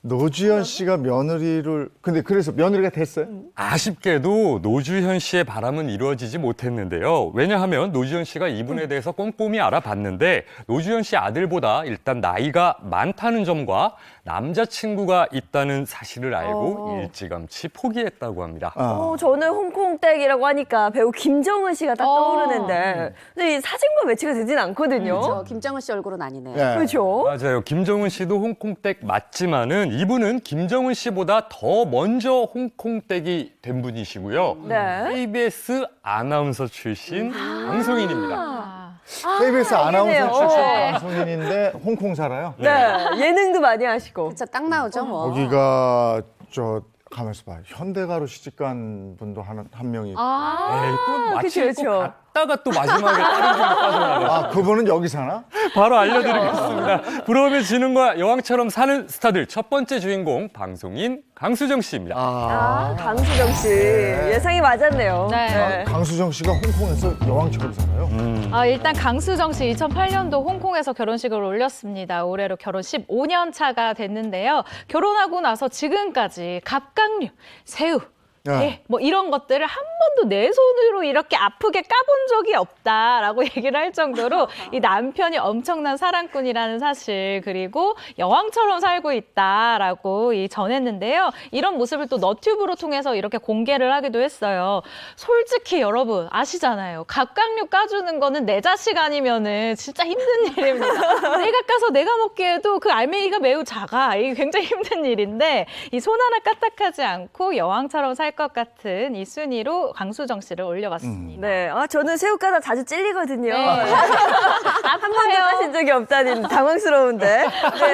노주현 씨가 며느리를 근데 그래서 며느리가 됐어요? 아쉽게도 노주현 씨의 바람은 이루어지지 못했는데요. 왜냐하면 노주현 씨가 이분에 대해서 꼼꼼히 알아봤는데 노주현 씨 아들보다 일단 나이가 많다는 점과 남자친구가 있다는 사실을 알고 일찌감치 포기했다고 합니다. 저는 홍콩댁이라고 하니까 배우 김정은 씨가 딱 떠오르는데 근데 이 사진과 매치가 되진 않거든요. 저 김정은 씨 얼굴은 아니네요. 네. 그렇죠? 맞아요. 김정은 씨도 홍콩댁 맞지만은 이분은 김정은 씨보다 더 먼저 홍콩댁이 된 분이시고요. 네. KBS 아나운서 출신 방송인입니다. KBS 아나운서 알겠네요. 출신 네. 방송인인데 홍콩 살아요? 네. 예능도 많이 하시고. 그쵸, 딱 나오죠, 뭐. 거기가 가만있어 봐요. 현대가로 시집간 분도 한 명이 있고 또 마치 그쵸. 갔다가 또 마지막에 다른 길로 빠져나가요. 아, 그분은 여기 사나? 바로 알려드리겠습니다. 부러우면 지능과 여왕처럼 사는 스타들 첫 번째 주인공 방송인 강수정 씨입니다. 강수정 씨. 예상이 맞았네요. 네. 강수정 씨가 홍콩에서 여왕처럼 살아요? 일단 강수정 씨 2008년도 홍콩에서 결혼식을 올렸습니다. 올해로 결혼 15년 차가 됐는데요. 결혼하고 나서 지금까지 갑각류, 새우, 네, 뭐 이런 것들을 한 번도 내 손으로 이렇게 아프게 까본 적이 없다라고 얘기를 할 정도로 이 남편이 엄청난 사랑꾼이라는 사실, 그리고 여왕처럼 살고 있다라고 전했는데요. 이런 모습을 또 너튜브로 통해서 이렇게 공개를 하기도 했어요. 솔직히 여러분 아시잖아요. 갑각류 까주는 거는 내 자식 아니면은 진짜 힘든 일입니다. 내가 까서 내가 먹기에도 그 알맹이가 매우 작아. 이게 굉장히 힘든 일인데 이 손 하나 까딱하지 않고 여왕처럼 살 것 같은 이 순위로 강수정 씨를 올려봤습니다. 네. 저는 새우가다 자주 찔리거든요. 네. 한 번도 하신 적이 없다니 당황스러운데. 네.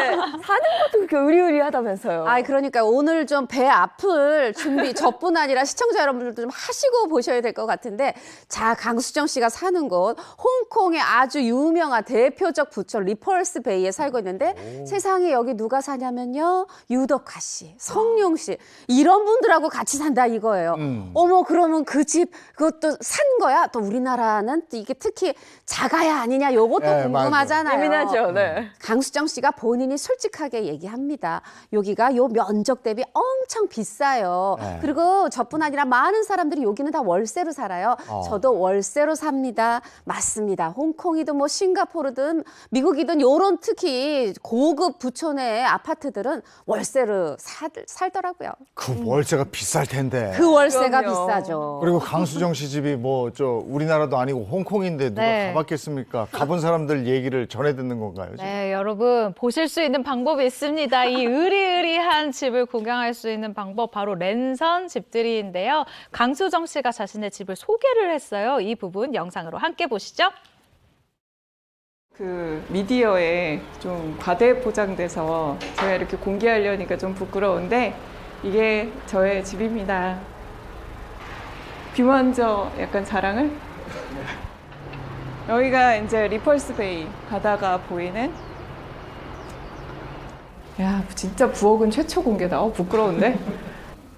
사는 것도 그렇게 의리의리하다면서요. 그러니까 오늘 좀 배 아플 준비 저뿐 아니라 시청자 여러분들도 좀 하시고 보셔야 될 것 같은데, 자, 강수정 씨가 사는 곳 홍콩의 아주 유명한 대표적 부촌 리펄스 베이에 살고 있는데 세상에 여기 누가 사냐면요, 유덕화 씨, 성룡 씨 이런 분들하고 같이 산다 이거예요. 어머, 그러면 그 집 그것도 산 거야? 또 우리나라는 이게 특히 자가야 아니냐 요것도 네, 궁금하잖아요. 예민하죠. 네. 강수정 씨가 본인이 솔직하게 얘기합니다. 여기가 요 면적 대비 엄청 비싸요. 네. 그리고 저뿐 아니라 많은 사람들이 여기는 다 월세로 살아요. 저도 월세로 삽니다. 맞습니다. 홍콩이든 뭐 싱가포르든 미국이든 요런 특히 고급 부촌의 아파트들은 월세로 살더라고요. 그 월세가 비쌀 텐데. 그 월세가 그럼요. 비싸죠. 그리고 강수정 씨 집이 뭐 우리나라도 아니고 홍콩인데 누가 네. 가봤겠습니까? 가본 사람들 얘기를 전해 듣는 건가요? 지금? 네, 여러분 보실 수 있는 방법이 있습니다. 이 으리으리한 집을 구경할 수 있는 방법 바로 랜선 집들이인데요. 강수정 씨가 자신의 집을 소개를 했어요. 이 부분 영상으로 함께 보시죠. 그 미디어에 좀 과대 포장돼서 제가 이렇게 공개하려니까 좀 부끄러운데 이게 저의 집입니다. 비 먼저 약간 자랑을? 여기가 이제 리펄스 베이 바다가 보이는. 야, 진짜 부엌은 최초 공개다. 부끄러운데?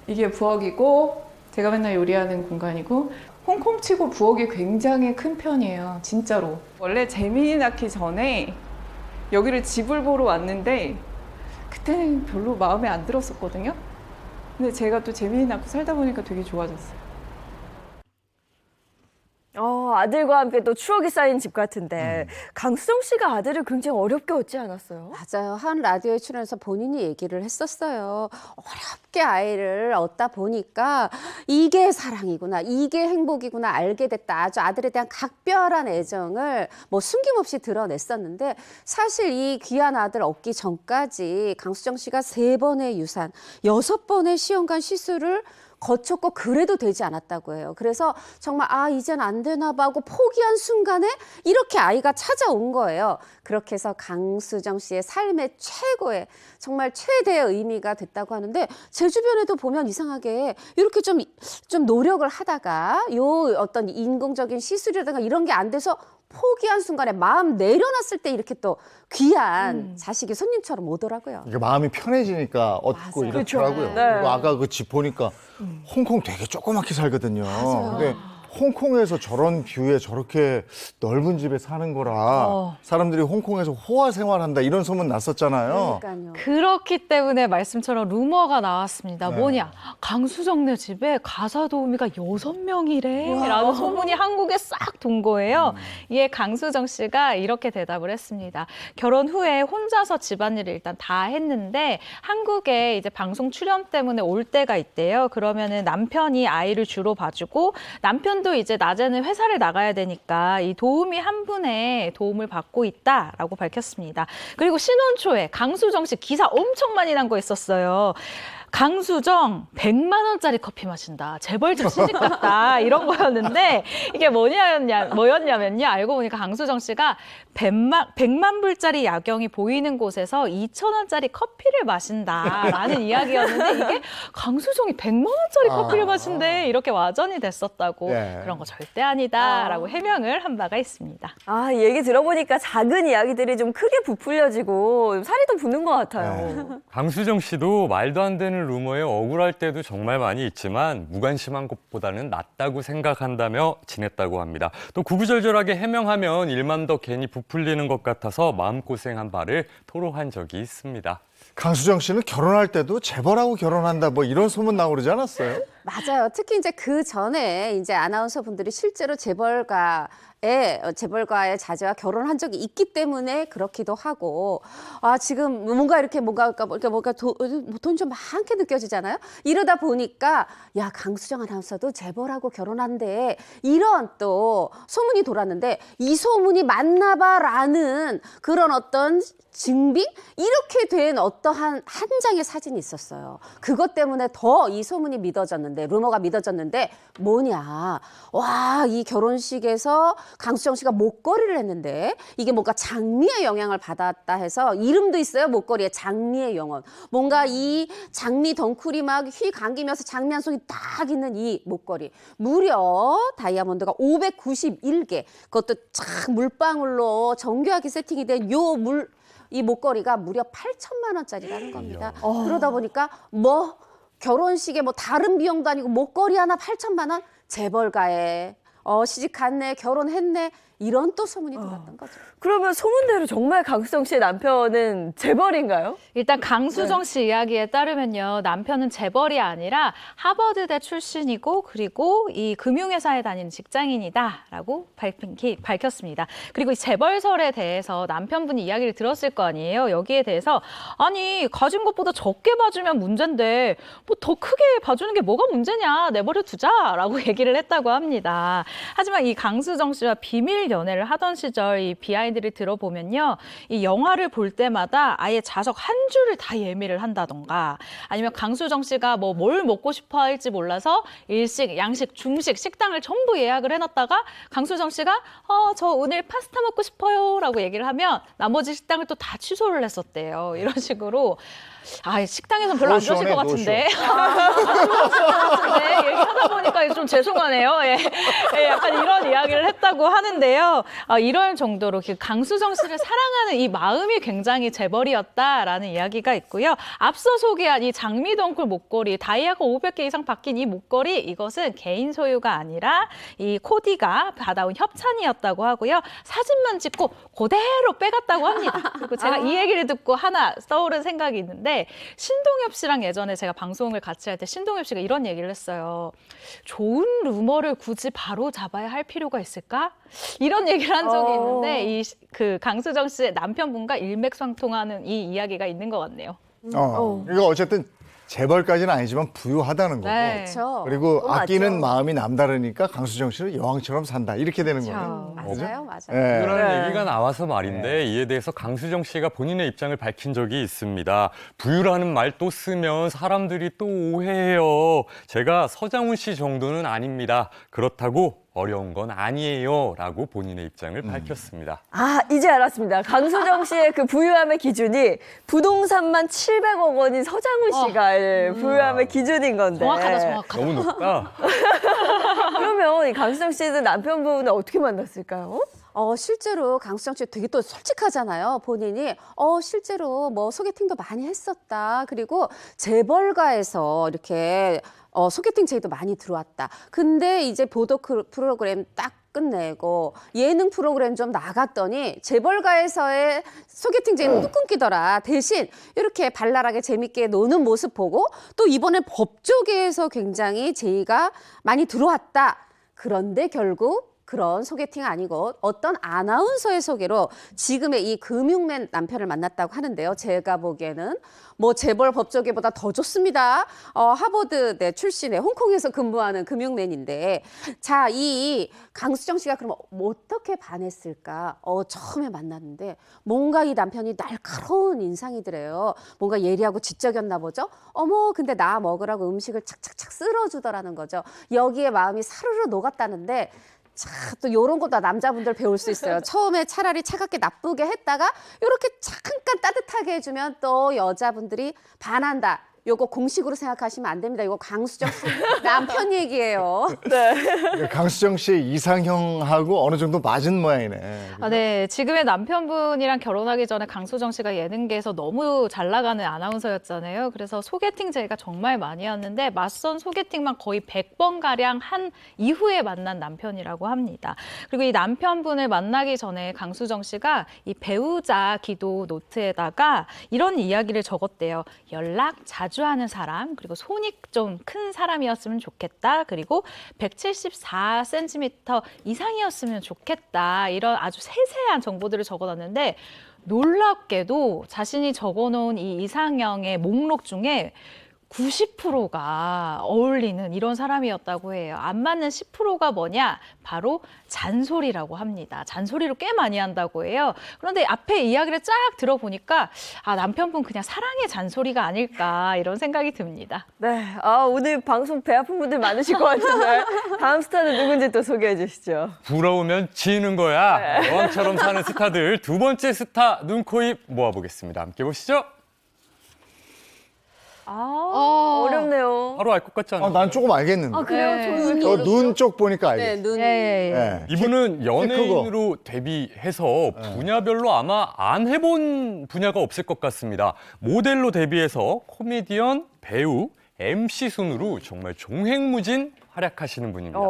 이게 부엌이고 제가 맨날 요리하는 공간이고, 홍콩 치고 부엌이 굉장히 큰 편이에요. 진짜로. 원래 재민이 낳기 전에 여기를 집을 보러 왔는데 그때는 별로 마음에 안 들었었거든요. 근데 제가 또 재민이 낳고 살다 보니까 되게 좋아졌어요. 아들과 함께 또 추억이 쌓인 집 같은데 강수정 씨가 아들을 굉장히 어렵게 얻지 않았어요? 맞아요. 한 라디오에 출연해서 본인이 얘기를 했었어요. 어렵게 아이를 얻다 보니까 이게 사랑이구나, 이게 행복이구나 알게 됐다. 아주 아들에 대한 각별한 애정을 뭐 숨김없이 드러냈었는데, 사실 이 귀한 아들 얻기 전까지 강수정 씨가 3번의 유산, 6번의 시험관 시술을 거쳤고 그래도 되지 않았다고 해요. 그래서 정말 이젠 안 되나 봐 하고 포기한 순간에 이렇게 아이가 찾아온 거예요. 그렇게 해서 강수정 씨의 삶의 최고의 정말 최대의 의미가 됐다고 하는데, 제 주변에도 보면 이상하게 이렇게 좀 노력을 하다가 요 어떤 인공적인 시술이라든가 이런 게 안 돼서 포기한 순간에 마음 내려놨을 때 이렇게 또 귀한 자식이 손님처럼 오더라고요. 이게 마음이 편해지니까 얻고 맞아요. 이렇더라고요. 그렇죠. 네. 그리고 아까 그 집 보니까 홍콩 되게 조그맣게 살거든요. 근데 홍콩에서 저런 뷰에 저렇게 넓은 집에 사는 거라 사람들이 홍콩에서 호화 생활한다 이런 소문 났었잖아요. 그러니까요. 그렇기 때문에 말씀처럼 루머가 나왔습니다. 네. 뭐냐? 강수정네 집에 가사 도우미가 6명이래. 라는 소문이 한국에 싹 돈 거예요. 이에 강수정 씨가 이렇게 대답을 했습니다. 결혼 후에 혼자서 집안일을 일단 다 했는데 한국에 이제 방송 출연 때문에 올 때가 있대요. 그러면은 남편이 아이를 주로 봐주고, 남편도 이제 낮에는 회사를 나가야 되니까 이 도우미 한 분의 도움을 받고 있다라고 밝혔습니다. 그리고 신혼 초에 강수정 씨 기사 엄청 많이 난 거 있었어요. 강수정 100만 원짜리 커피 마신다. 재벌집 시집 갔다. 이런 거였는데 이게 뭐였냐면요. 알고 보니까 강수정 씨가 100만 불짜리 야경이 보이는 곳에서 2,000원짜리 커피를 마신다라는 이야기였는데 이게 강수정이 100만 원짜리 커피를 마신대. 이렇게 와전이 됐었다고. 네. 그런 거 절대 아니다라고 해명을 한 바가 있습니다. 아, 이 얘기 들어보니까 작은 이야기들이 좀 크게 부풀려지고 살이 더 붙는 것 같아요. 강수정 씨도 말도 안 되는 루머에 억울할 때도 정말 많이 있지만 무관심한 것보다는 낫다고 생각한다며 지냈다고 합니다. 또 구구절절하게 해명하면 일만 더 괜히 부풀리는 것 같아서 마음고생한 바를 토로한 적이 있습니다. 강수정 씨는 결혼할 때도 재벌하고 결혼한다 뭐 이런 소문 나오고 그러지 않았어요? 맞아요. 특히 이제 그 전에 이제 아나운서 분들이 실제로 재벌가의 자제와 결혼한 적이 있기 때문에 그렇기도 하고, 아, 지금 뭔가 돈 좀 많게 느껴지잖아요. 이러다 보니까, 야, 강수정 아나운서도 재벌하고 결혼한대. 이런 또 소문이 돌았는데, 이 소문이 맞나봐라는 그런 어떤 증빙? 이렇게 된 어떠한 한 장의 사진이 있었어요. 그것 때문에 더 이 소문이 믿어졌는데, 루머가 믿어졌는데, 뭐냐. 와, 이 결혼식에서 강수정 씨가 목걸이를 했는데, 이게 뭔가 장미의 영향을 받았다 해서, 이름도 있어요, 목걸이에. 장미의 영혼. 뭔가 이 장미 덩쿨이 막 휘 감기면서 장미 한 송이 딱 있는 이 목걸이. 무려 다이아몬드가 591개. 그것도 착 물방울로 정교하게 세팅이 된 이 목걸이가 무려 8천만 원짜리라는 겁니다. 그러다 보니까 뭐 결혼식에 뭐 다른 비용도 아니고 목걸이 하나 8천만 원? 재벌가에 시집 갔네, 결혼했네, 이런 또 소문이 돌았던 거죠. 그러면 소문대로 정말 강수정 씨의 남편은 재벌인가요? 일단 강수정 씨 이야기에 따르면요. 남편은 재벌이 아니라 하버드대 출신이고 그리고 이 금융회사에 다니는 직장인이다라고 밝혔습니다. 그리고 이 재벌설에 대해서 남편분이 이야기를 들었을 거 아니에요. 여기에 대해서 아니 가진 것보다 적게 봐주면 문제인데 뭐 더 크게 봐주는 게 뭐가 문제냐. 내버려 두자라고 얘기를 했다고 합니다. 하지만 이 강수정 씨와 비밀 연애를 하던 시절 이 비하인드를 들어보면요. 이 영화를 볼 때마다 아예 좌석 한 줄을 다 예매를 한다던가 아니면 강수정 씨가 뭐 뭘 먹고 싶어 할지 몰라서 일식, 양식, 중식, 식당을 전부 예약을 해놨다가 강수정 씨가 저 오늘 파스타 먹고 싶어요 라고 얘기를 하면 나머지 식당을 또 다 취소를 했었대요. 이런 식으로 식당에서는 별로 안 좋으실 것 같은데. 네, 얘기하다 보니까 좀 죄송하네요. 예, 약간 이런 이야기를 했다고 하는데요. 이럴 정도로 강수정 씨를 사랑하는 이 마음이 굉장히 재벌이었다라는 이야기가 있고요. 앞서 소개한 이 장미 덩쿨 목걸이, 다이아가 500개 이상 박힌 이 목걸이, 이것은 개인 소유가 아니라 이 코디가 받아온 협찬이었다고 하고요. 사진만 찍고 그대로 빼갔다고 합니다. 그리고 제가 이 얘기를 듣고 하나 떠오른 생각이 있는데 신동엽 씨랑 예전에 제가 방송을 같이 할 때 신동엽 씨가 이런 얘기를 했어요. 좋은 루머를 굳이 바로 잡아야 할 필요가 있을까? 이런 얘기를 한 적이 있는데 그 강수정 씨의 남편분과 일맥상통하는 이 이야기가 있는 것 같네요. 그러니까 어쨌든 재벌까지는 아니지만 부유하다는 거고. 네. 그렇죠. 그리고 아끼는 맞죠. 마음이 남다르니까 강수정 씨는 여왕처럼 산다. 이렇게 되는 거예요. 맞아요, 맞아요. 예. 부유라는 얘기가 나와서 말인데 이에 대해서 강수정 씨가 본인의 입장을 밝힌 적이 있습니다. 부유라는 말 또 쓰면 사람들이 또 오해해요. 제가 서장훈 씨 정도는 아닙니다. 그렇다고 어려운 건 아니에요. 라고 본인의 입장을 밝혔습니다. 이제 알았습니다. 강수정 씨의 그 부유함의 기준이 부동산만 700억 원인 서장훈 씨가 부유함의 기준인 건데. 정확하다. 너무 높다. 그러면 이 강수정 씨는 남편분은 어떻게 만났을까요? 실제로 강수정 씨 되게 또 솔직하잖아요. 본인이 실제로 뭐 소개팅도 많이 했었다. 그리고 재벌가에서 이렇게 소개팅 제의도 많이 들어왔다. 근데 이제 보도 프로그램 딱 끝내고 예능 프로그램 좀 나갔더니 재벌가에서의 소개팅 제의는 또 끊기더라. 대신 이렇게 발랄하게 재밌게 노는 모습 보고 또 이번에 법조계에서 굉장히 제의가 많이 들어왔다. 그런데 결국 그런 소개팅 아니고 어떤 아나운서의 소개로 지금의 이 금융맨 남편을 만났다고 하는데요. 제가 보기에는 뭐 재벌 법조계보다 더 좋습니다. 하버드대 출신의 홍콩에서 근무하는 금융맨인데, 자, 이 강수정 씨가 그럼 어떻게 반했을까? 처음에 만났는데 뭔가 이 남편이 날카로운 인상이더래요. 뭔가 예리하고 지적이었나 보죠. 어머, 근데 나 먹으라고 음식을 착착착 쓸어주더라는 거죠. 여기에 마음이 사르르 녹았다는데, 자, 또 이런 거 다 남자분들 배울 수 있어요. 처음에 차라리 차갑게 나쁘게 했다가 이렇게 잠깐 따뜻하게 해주면 또 여자분들이 반한다. 요거 공식으로 생각하시면 안 됩니다. 이거 강수정 씨 남편 얘기예요. 그러니까 강수정 씨의 이상형하고 어느 정도 맞은 모양이네. 아, 네. 지금의 남편분이랑 결혼하기 전에 강수정 씨가 예능계에서 너무 잘 나가는 아나운서였잖아요. 그래서 소개팅 제의가 정말 많이 왔는데 맞선 소개팅만 거의 100번가량 한 이후에 만난 남편이라고 합니다. 그리고 이 남편분을 만나기 전에 강수정 씨가 이 배우자 기도 노트에다가 이런 이야기를 적었대요. 연락 자주 하는 사람, 그리고 손이 좀 큰 사람이었으면 좋겠다. 그리고 174cm 이상이었으면 좋겠다. 이런 아주 세세한 정보들을 적어놨는데 놀랍게도 자신이 적어놓은 이 이상형의 목록 중에 90%가 어울리는 이런 사람이었다고 해요. 안 맞는 10%가 뭐냐? 바로 잔소리라고 합니다. 잔소리를 꽤 많이 한다고 해요. 그런데 앞에 이야기를 쫙 들어보니까 남편분 그냥 사랑의 잔소리가 아닐까 이런 생각이 듭니다. 네, 오늘 방송 배 아픈 분들 많으실 것 같은데 다음 스타는 누군지 또 소개해 주시죠. 부러우면 지는 거야. 여왕처럼 사는 스타들 두 번째 스타 눈, 코, 입 모아보겠습니다. 함께 보시죠. 어렵네요. 바로 알 것 같지 않아요? 난 조금 알겠는데. 그래요? 네. 저는 눈 쪽 보니까 네, 알겠어. 눈. 네. 이분은 연예인으로 데뷔해서 분야별로 아마 안 해본 분야가 없을 것 같습니다. 모델로 데뷔해서 코미디언, 배우, MC 순으로 정말 종횡무진 활약하시는 분입니다.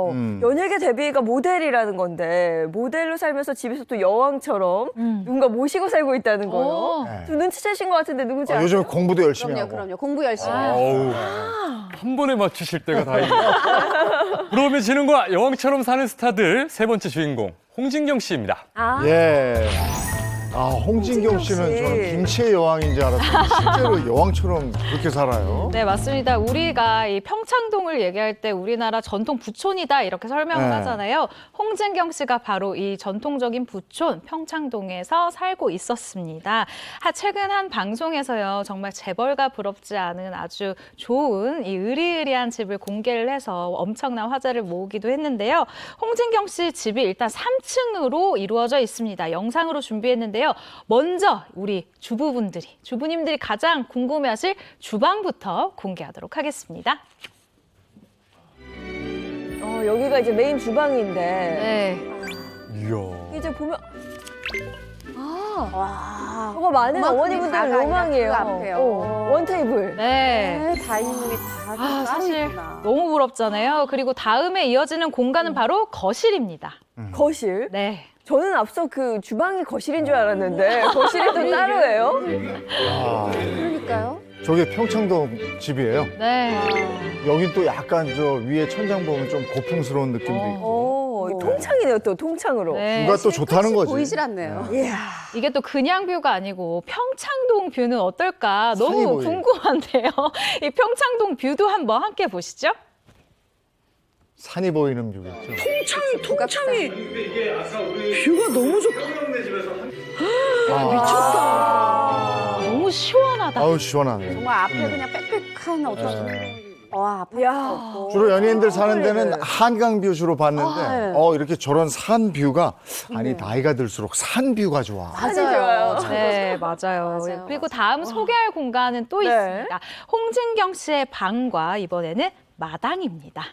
연예계 데뷔가 모델이라는 건데 모델로 살면서 집에서 또 여왕처럼 누군가 모시고 살고 있다는 거예요. 네. 좀 눈치채신 것 같은데 누군지 아세요? 요즘 공부도 열심히 그럼요, 하고. 그럼요. 공부 열심히. 어우, 한 번에 맞추실 때가 다행이에요. 부러우면 지는 거야. 여왕처럼 사는 스타들 세 번째 주인공 홍진경 씨입니다. 예. 홍진경 씨는 홍진경 씨. 저는 김치의 여왕인 줄 알았는데 실제로 여왕처럼 그렇게 살아요. 네, 맞습니다. 우리가 이 평창동을 얘기할 때 우리나라 전통 부촌이다 이렇게 설명을 네. 하잖아요. 홍진경 씨가 바로 이 전통적인 부촌 평창동에서 살고 있었습니다. 최근 한 방송에서요, 정말 재벌가 부럽지 않은 아주 좋은 이 으리으리한 집을 공개를 해서 엄청난 화제를 모으기도 했는데요. 홍진경 씨 집이 일단 3층으로 이루어져 있습니다. 영상으로 준비했는데요. 먼저 우리 주부님들이 가장 궁금해하실 주방부터 공개하도록 하겠습니다. 여기가 이제 메인 주방인데 네. 이야. 이제 보면 와. 저거 많은 그만큼 어머니분들 다가 아니라 로망이에요. 그 앞에요. 원테이블. 네. 다이닝룸이 다 사실 따로 있구나. 너무 부럽잖아요. 그리고 다음에 이어지는 공간은 바로 거실입니다. 거실. 네. 저는 앞서 그 주방이 거실인 줄 알았는데 거실에도 따로예요? 그러니까요. 저게 평창동 집이에요. 네. 여긴 또 약간 저 위에 천장 보면 좀 고풍스러운 느낌도 있고. 통창이네요, 또 통창으로. 네. 뷰가 또 좋다는 거지. 보이질 않네요. 이야. 이게 또 그냥 뷰가 아니고 평창동 뷰는 어떨까 산이 너무 보이네. 궁금한데요. 이 평창동 뷰도 한번 함께 보시죠. 산이 보이는 뷰겠죠. 통창이 너무 시원하다. 아우 시원하네. 정말 앞에 그냥 빽빽한 어떤 아파트 야. 없고. 주로 연예인들 사는 데는 한강뷰 주로 봤는데 네. 이렇게 저런 산 뷰가 아니 나이가 들수록 산 뷰가 좋아. 좋아요. 네, 맞아요. 맞아요, 그리고 다음 소개할 공간은 또 네. 있습니다. 홍진경 씨의 방과 이번에는 마당입니다.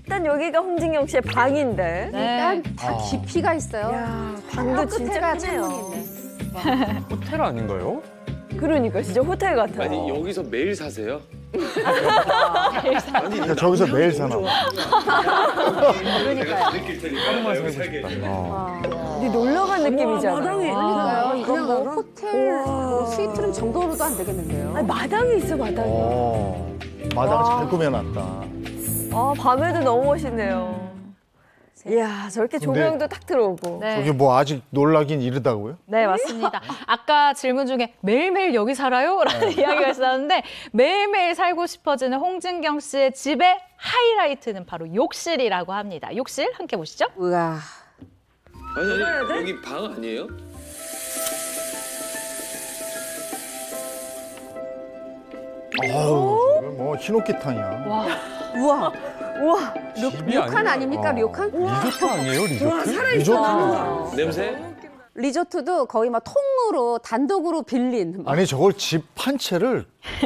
일단 여기가 홍진경 씨의 방인데. 네. 일단 다 깊이가 있어요. 야, 방도 진짜 끝에가 크네요. 창문인데. 호텔 아닌가요? 그러니까 진짜 호텔 같아요. 아니 여기서 매일 사세요? 그러니까 저기서 매일 사나 봐. 제가 드릴 테니까 여기 살게. 어디 놀러 간 느낌이잖아요. 그러니까요. 이건 뭐 호텔 뭐 스위트룸 정도로도 안 되겠는데요. 아니, 마당이 있어, 마당이. 마당 잘 꾸며놨다. 아, 밤에도 너무 멋있네요. 이야, 저렇게 조명도 딱 들어오고. 네. 저게 뭐 아직 놀라긴 이르다고요? 네, 맞습니다. 아까 질문 중에 매일매일 여기 살아요? 라는 이야기가 있었는데 매일매일 살고 싶어지는 홍진경 씨의 집의 하이라이트는 바로 욕실이라고 합니다. 욕실 함께 보시죠. 우와. 아니 여기 방 아니에요? 아우, 뭐 흰옥기탕이야. 우와. 우와. 집이 료칸 아니라- 아닙니까? 료칸? 리조트 아니에요, 리조트? 리조트. 냄새? 리조트도 거의 막 통으로 단독으로 빌린. 막 아니 저걸 집 한 채를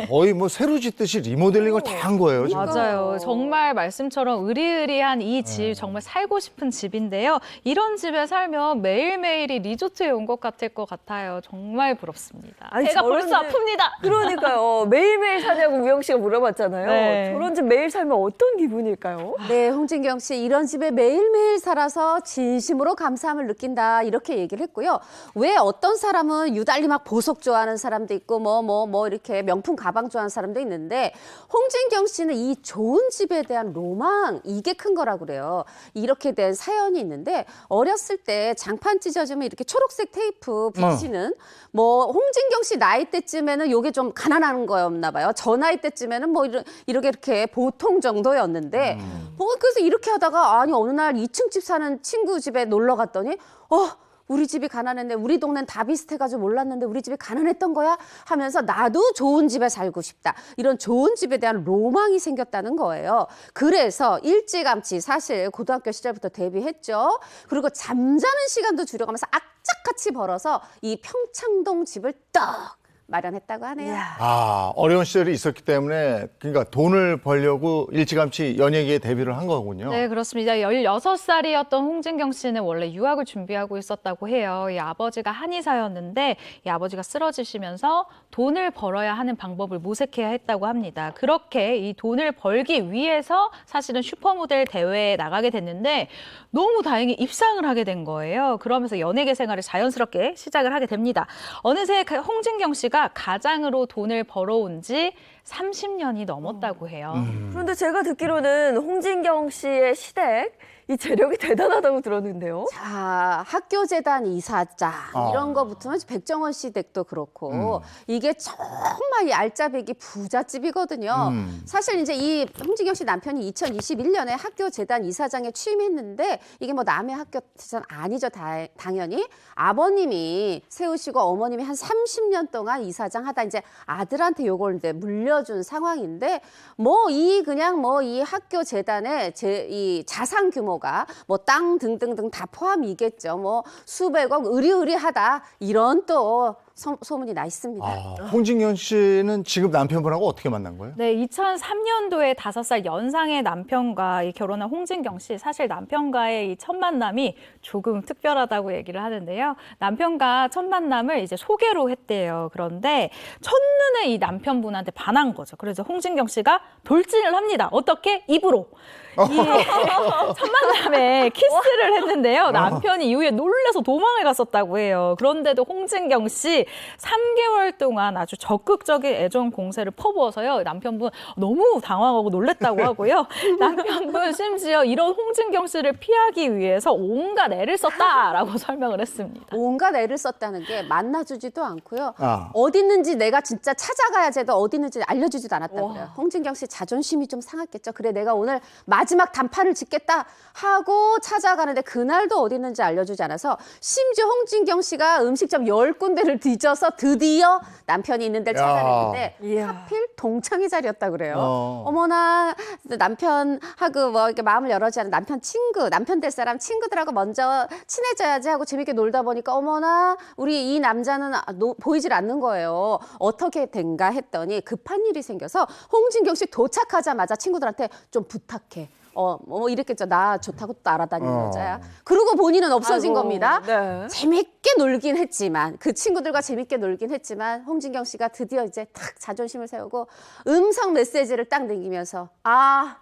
거의 뭐 새로 짓듯이 리모델링을 다 한 거예요. 지금. 맞아요. 정말 말씀처럼 으리으리한 이 집 정말 살고 싶은 집인데요. 이런 집에 살면 매일매일이 리조트에 온 것 같을 것 같아요. 정말 부럽습니다. 아니, 배가 저런 벌써 집- 아픕니다. 그러니까요. 매일매일 사냐고 우영 씨가 물어봤잖아요. 네. 저런 집 매일 살면 어떤 기분일까요? 네, 홍진경 씨 이런 집에 매일매일 살아서 진심으로 감사함을 느낀다 이렇게 얘기를 했고요. 왜 어떤 사람은 유달리 막 보석 좋아하는 사람도 있고 뭐 이렇게 명품 가방 좋아하는 사람도 있는데 홍진경 씨는 이 좋은 집에 대한 로망 이게 큰 거라고 그래요. 이렇게 된 사연이 있는데 어렸을 때 장판 찢어지면 이렇게 초록색 테이프 붙이는 뭐 홍진경 씨 나이 때쯤에는 요게 좀 가난한 거였나 봐요. 저 나이 때쯤에는 뭐 이렇게 보통 정도였는데 뭐 그래서 이렇게 하다가 아니 어느 날 2층 집 사는 친구 집에 놀러 갔더니 우리 집이 가난했네. 우리 동네는 다 비슷해가지고 몰랐는데 우리 집이 가난했던 거야? 하면서 나도 좋은 집에 살고 싶다. 이런 좋은 집에 대한 로망이 생겼다는 거예요. 그래서 일찌감치 사실 고등학교 시절부터 데뷔했죠. 그리고 잠자는 시간도 줄여가면서 악착같이 벌어서 이 평창동 집을 떡 마련했다고 하네요. 아, 어려운 시절이 있었기 때문에 그러니까 돈을 벌려고 일찌감치 연예계에 데뷔를 한 거군요. 네, 그렇습니다. 16살이었던 홍진경 씨는 원래 유학을 준비하고 있었다고 해요. 이 아버지가 한의사였는데 이 아버지가 쓰러지시면서 돈을 벌어야 하는 방법을 모색해야 했다고 합니다. 그렇게 이 돈을 벌기 위해서 사실은 슈퍼모델 대회에 나가게 됐는데 너무 다행히 입상을 하게 된 거예요. 그러면서 연예계 생활을 자연스럽게 시작을 하게 됩니다. 어느새 홍진경 씨가 가장으로 돈을 벌어온 지 30년이 넘었다고 해요. 그런데 제가 듣기로는 홍진경 씨의 시댁, 이 재력이 대단하다고 들었는데요. 자, 학교재단 이사장 이런 거 붙으면 백정원 씨 댁도 그렇고 이게 정말 이 알짜배기 부잣집이거든요. 사실 이제 이 홍진경 씨 남편이 2021년에 학교재단 이사장에 취임했는데 이게 뭐 남의 학교재단 아니죠. 당연히 아버님이 세우시고 어머님이 한 30년 동안 이사장 하다 이제 아들한테 요걸 이제 물려준 상황인데 뭐 이 학교재단의 이 자산 규모가 뭐 땅 등등등 다 포함이겠죠. 뭐 수백억 으리으리하다 이런 또 소문이 나 있습니다. 홍진경 씨는 지금 남편분하고 어떻게 만난 거예요? 네, 2003년도에 5살 연상의 남편과 결혼한 홍진경 씨, 사실 남편과의 이 첫 만남이 조금 특별하다고 얘기를 하는데요. 남편과 첫 만남을 이제 소개로 했대요. 그런데 첫눈에 이 남편분한테 반한 거죠. 그래서 홍진경 씨가 돌진을 합니다. 어떻게? 입으로. 첫 만남에 키스를 했는데요. 남편이 이후에 놀라서 도망을 갔었다고 해요. 그런데도 홍진경 씨 3개월 동안 아주 적극적인 애정 공세를 퍼부어서요. 남편분 너무 당황하고 놀랬다고 하고요. 남편분 심지어 이런 홍진경 씨를 피하기 위해서 온갖 애를 썼다라고 설명을 했습니다. 온갖 애를 썼다는 게 만나주지도 않고요. 아. 어디 있는지 내가 진짜 찾아가야지 해도 어디 있는지 알려주지도 않았다고 그래요. 홍진경 씨 자존심이 좀 상했겠죠. 그래 내가 오늘 마지막 단판을 짓겠다 하고 찾아가는데 그날도 어디 있는지 알려주지 않아서 심지어 홍진경 씨가 음식점 10군데를 뒤져서 드디어 남편이 있는 데를 찾아냈는데 이야. 하필 동창회 자리였다고 그래요. 어머나 남편하고 뭐 이렇게 마음을 열어주지 않은 남편 될 사람 친구들하고 먼저 친해져야지 하고 재밌게 놀다 보니까 어머나 우리 이 남자는 보이질 않는 거예요. 어떻게 된가 했더니 급한 일이 생겨서 홍진경 씨 도착하자마자 친구들한테 좀 부탁해. 뭐 이랬겠죠. 나 좋다고 또 알아다니는 여자야. 그러고 본인은 없어진 아이고, 겁니다. 네. 재밌게 놀긴 했지만 그 친구들과 재밌게 놀긴 했지만 홍진경 씨가 드디어 이제 탁 자존심을 세우고 음성 메시지를 딱 남기면서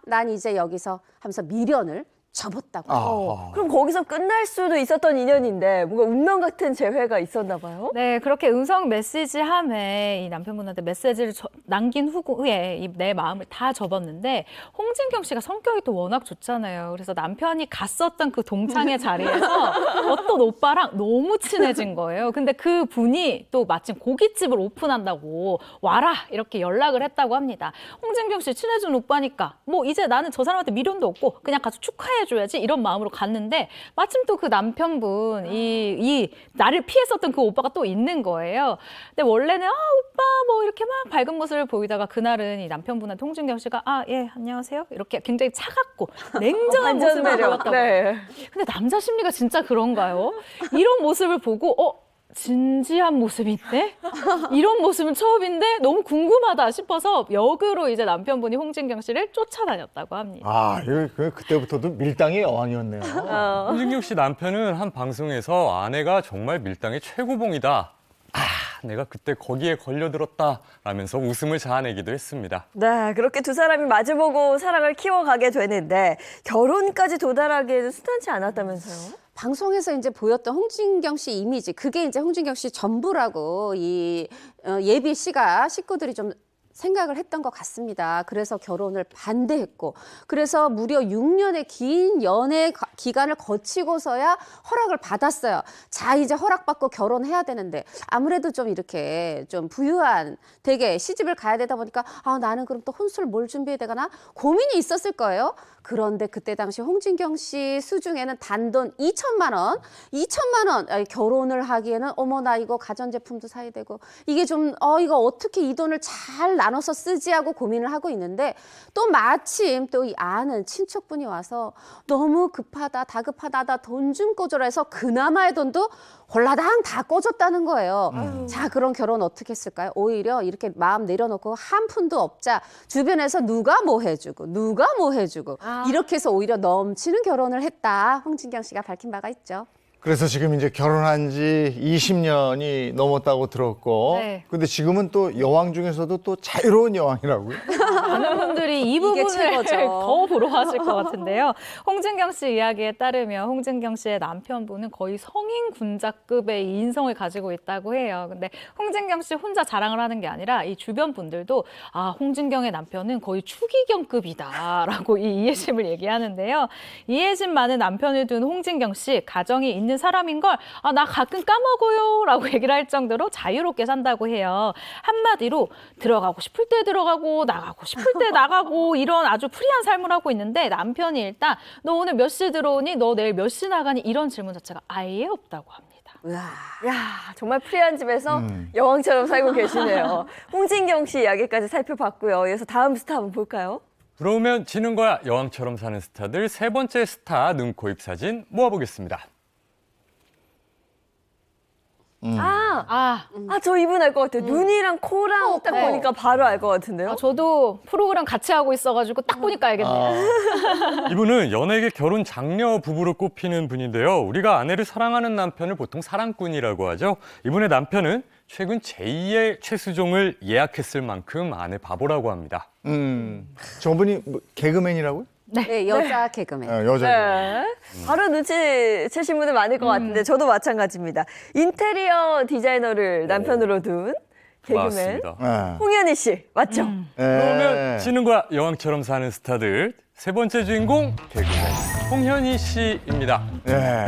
난 이제 여기서 하면서 미련을 접었다고. 아. 그럼 거기서 끝날 수도 있었던 인연인데 뭔가 운명 같은 재회가 있었나 봐요. 네, 그렇게 음성 메시지 함에 이 남편분한테 메시지를 남긴 후에 내 마음을 다 접었는데 홍진경 씨가 성격이 또 워낙 좋잖아요. 그래서 남편이 갔었던 그 동창회 자리에서 어떤 오빠랑 너무 친해진 거예요. 근데 그 분이 또 마침 고깃집을 오픈한다고 와라 이렇게 연락을 했다고 합니다. 홍진경 씨 친해진 오빠니까 뭐 이제 나는 저 사람한테 미련도 없고 그냥 가서 축하해줘야지 이런 마음으로 갔는데 마침 또 그 남편분 이 나를 피했었던 그 오빠가 또 있는 거예요. 근데 원래는 오빠 뭐 이렇게 막 밝은 모습을 보이다가 그날은 이 남편분한테 홍진경 씨가 예 안녕하세요 이렇게 굉장히 차갑고 냉정한 모습을 보였다고. 네. 근데 남자 심리가 진짜 그런가요? 이런 모습을 보고 진지한 모습인데? 이런 모습은 처음인데 너무 궁금하다 싶어서 역으로 이제 남편분이 홍진경 씨를 쫓아다녔다고 합니다. 아, 이거 그때부터도 밀당의 여왕이었네요. 홍진경 씨 남편은 한 방송에서 아내가 정말 밀당의 최고봉이다. 내가 그때 거기에 걸려들었다 라면서 웃음을 자아내기도 했습니다. 네, 그렇게 두 사람이 마주보고 사랑을 키워가게 되는데 결혼까지 도달하기에는 순탄치 않았다면서요? 방송에서 이제 보였던 홍진경 씨 이미지, 그게 이제 홍진경 씨 전부라고 이 예비 씨가 식구들이 좀 생각을 했던 것 같습니다. 그래서 결혼을 반대했고, 그래서 무려 6년의 긴 연애 기간을 거치고서야 허락을 받았어요. 자, 이제 허락받고 결혼해야 되는데 아무래도 좀 이렇게 좀 부유한 되게 시집을 가야 되다 보니까 나는 그럼 또 혼수를 뭘 준비해야 되나 고민이 있었을 거예요. 그런데 그때 당시 홍진경 씨 수중에는 단돈 2천만 원 결혼을 하기에는 어머 나 이거 가전제품도 사야 되고 이게 좀 이거 어떻게 이 돈을 잘 나눠서 쓰지 하고 고민을 하고 있는데 또 마침 또 이 아는 친척분이 와서 너무 급하다 다급하다 나 돈 좀 꿔줘라 해서 그나마의 돈도 홀라당 다 꿔줬다는 거예요. 자, 그럼 결혼 어떻게 했을까요? 오히려 이렇게 마음 내려놓고 한 푼도 없자 주변에서 누가 뭐 해주고 이렇게 해서 오히려 넘치는 결혼을 했다. 홍진경 씨가 밝힌 바가 있죠. 그래서 지금 이제 결혼한 지 20년이 넘었다고 들었고, 네. 근데 지금은 또 여왕 중에서도 또 자유로운 여왕이라고요? 많은 분들이 이 이게 부분을 최고죠. 더 부러워하실 것 같은데요. 홍진경 씨 이야기에 따르면 홍진경 씨의 남편분은 거의 성인 군자급의 인성을 가지고 있다고 해요. 근데 홍진경 씨 혼자 자랑을 하는 게 아니라 이 주변 분들도 홍진경의 남편은 거의 추기경급이다라고 이 이해심을 얘기하는데요. 이해심 많은 남편을 둔 홍진경 씨 가정이 있는 사람인 걸 나 가끔 까먹어요 라고 얘기를 할 정도로 자유롭게 산다고 해요. 한마디로 들어가고 싶을 때 들어가고 나가고 싶을 때 나가고 이런 아주 프리한 삶을 하고 있는데 남편이 일단 너 오늘 몇 시 들어오니? 너 내일 몇 시 나가니? 이런 질문 자체가 아예 없다고 합니다. 야, 정말 프리한 집에서 여왕처럼 살고 계시네요. 홍진경 씨 이야기까지 살펴봤고요. 이어서 다음 스타 한번 볼까요? 그러면 지는 거야 여왕처럼 사는 스타들 세 번째 스타 눈, 코, 입 사진 모아보겠습니다. 저 이분 알 것 같아요. 눈이랑 코랑 딱 보니까 바로 알 것 같은데요. 저도 프로그램 같이 하고 있어가지고 딱 보니까 알겠네요. 이분은 연예계 결혼 장려 부부로 꼽히는 분인데요. 우리가 아내를 사랑하는 남편을 보통 사랑꾼이라고 하죠. 이분의 남편은 최근 제2의 최수종을 예약했을 만큼 아내 바보라고 합니다. 저분이 뭐 개그맨이라고요? 네, 여자 개그맨. 여자. 네. 바로 눈치채신 분들 많을 것 같은데 저도 마찬가지입니다. 인테리어 디자이너를 남편으로 둔 개그맨 맞습니다. 네. 홍현희 씨 맞죠? 그러면 지는 거야 여왕처럼 사는 스타들 세 번째 주인공 개그맨 홍현희 씨입니다. 네.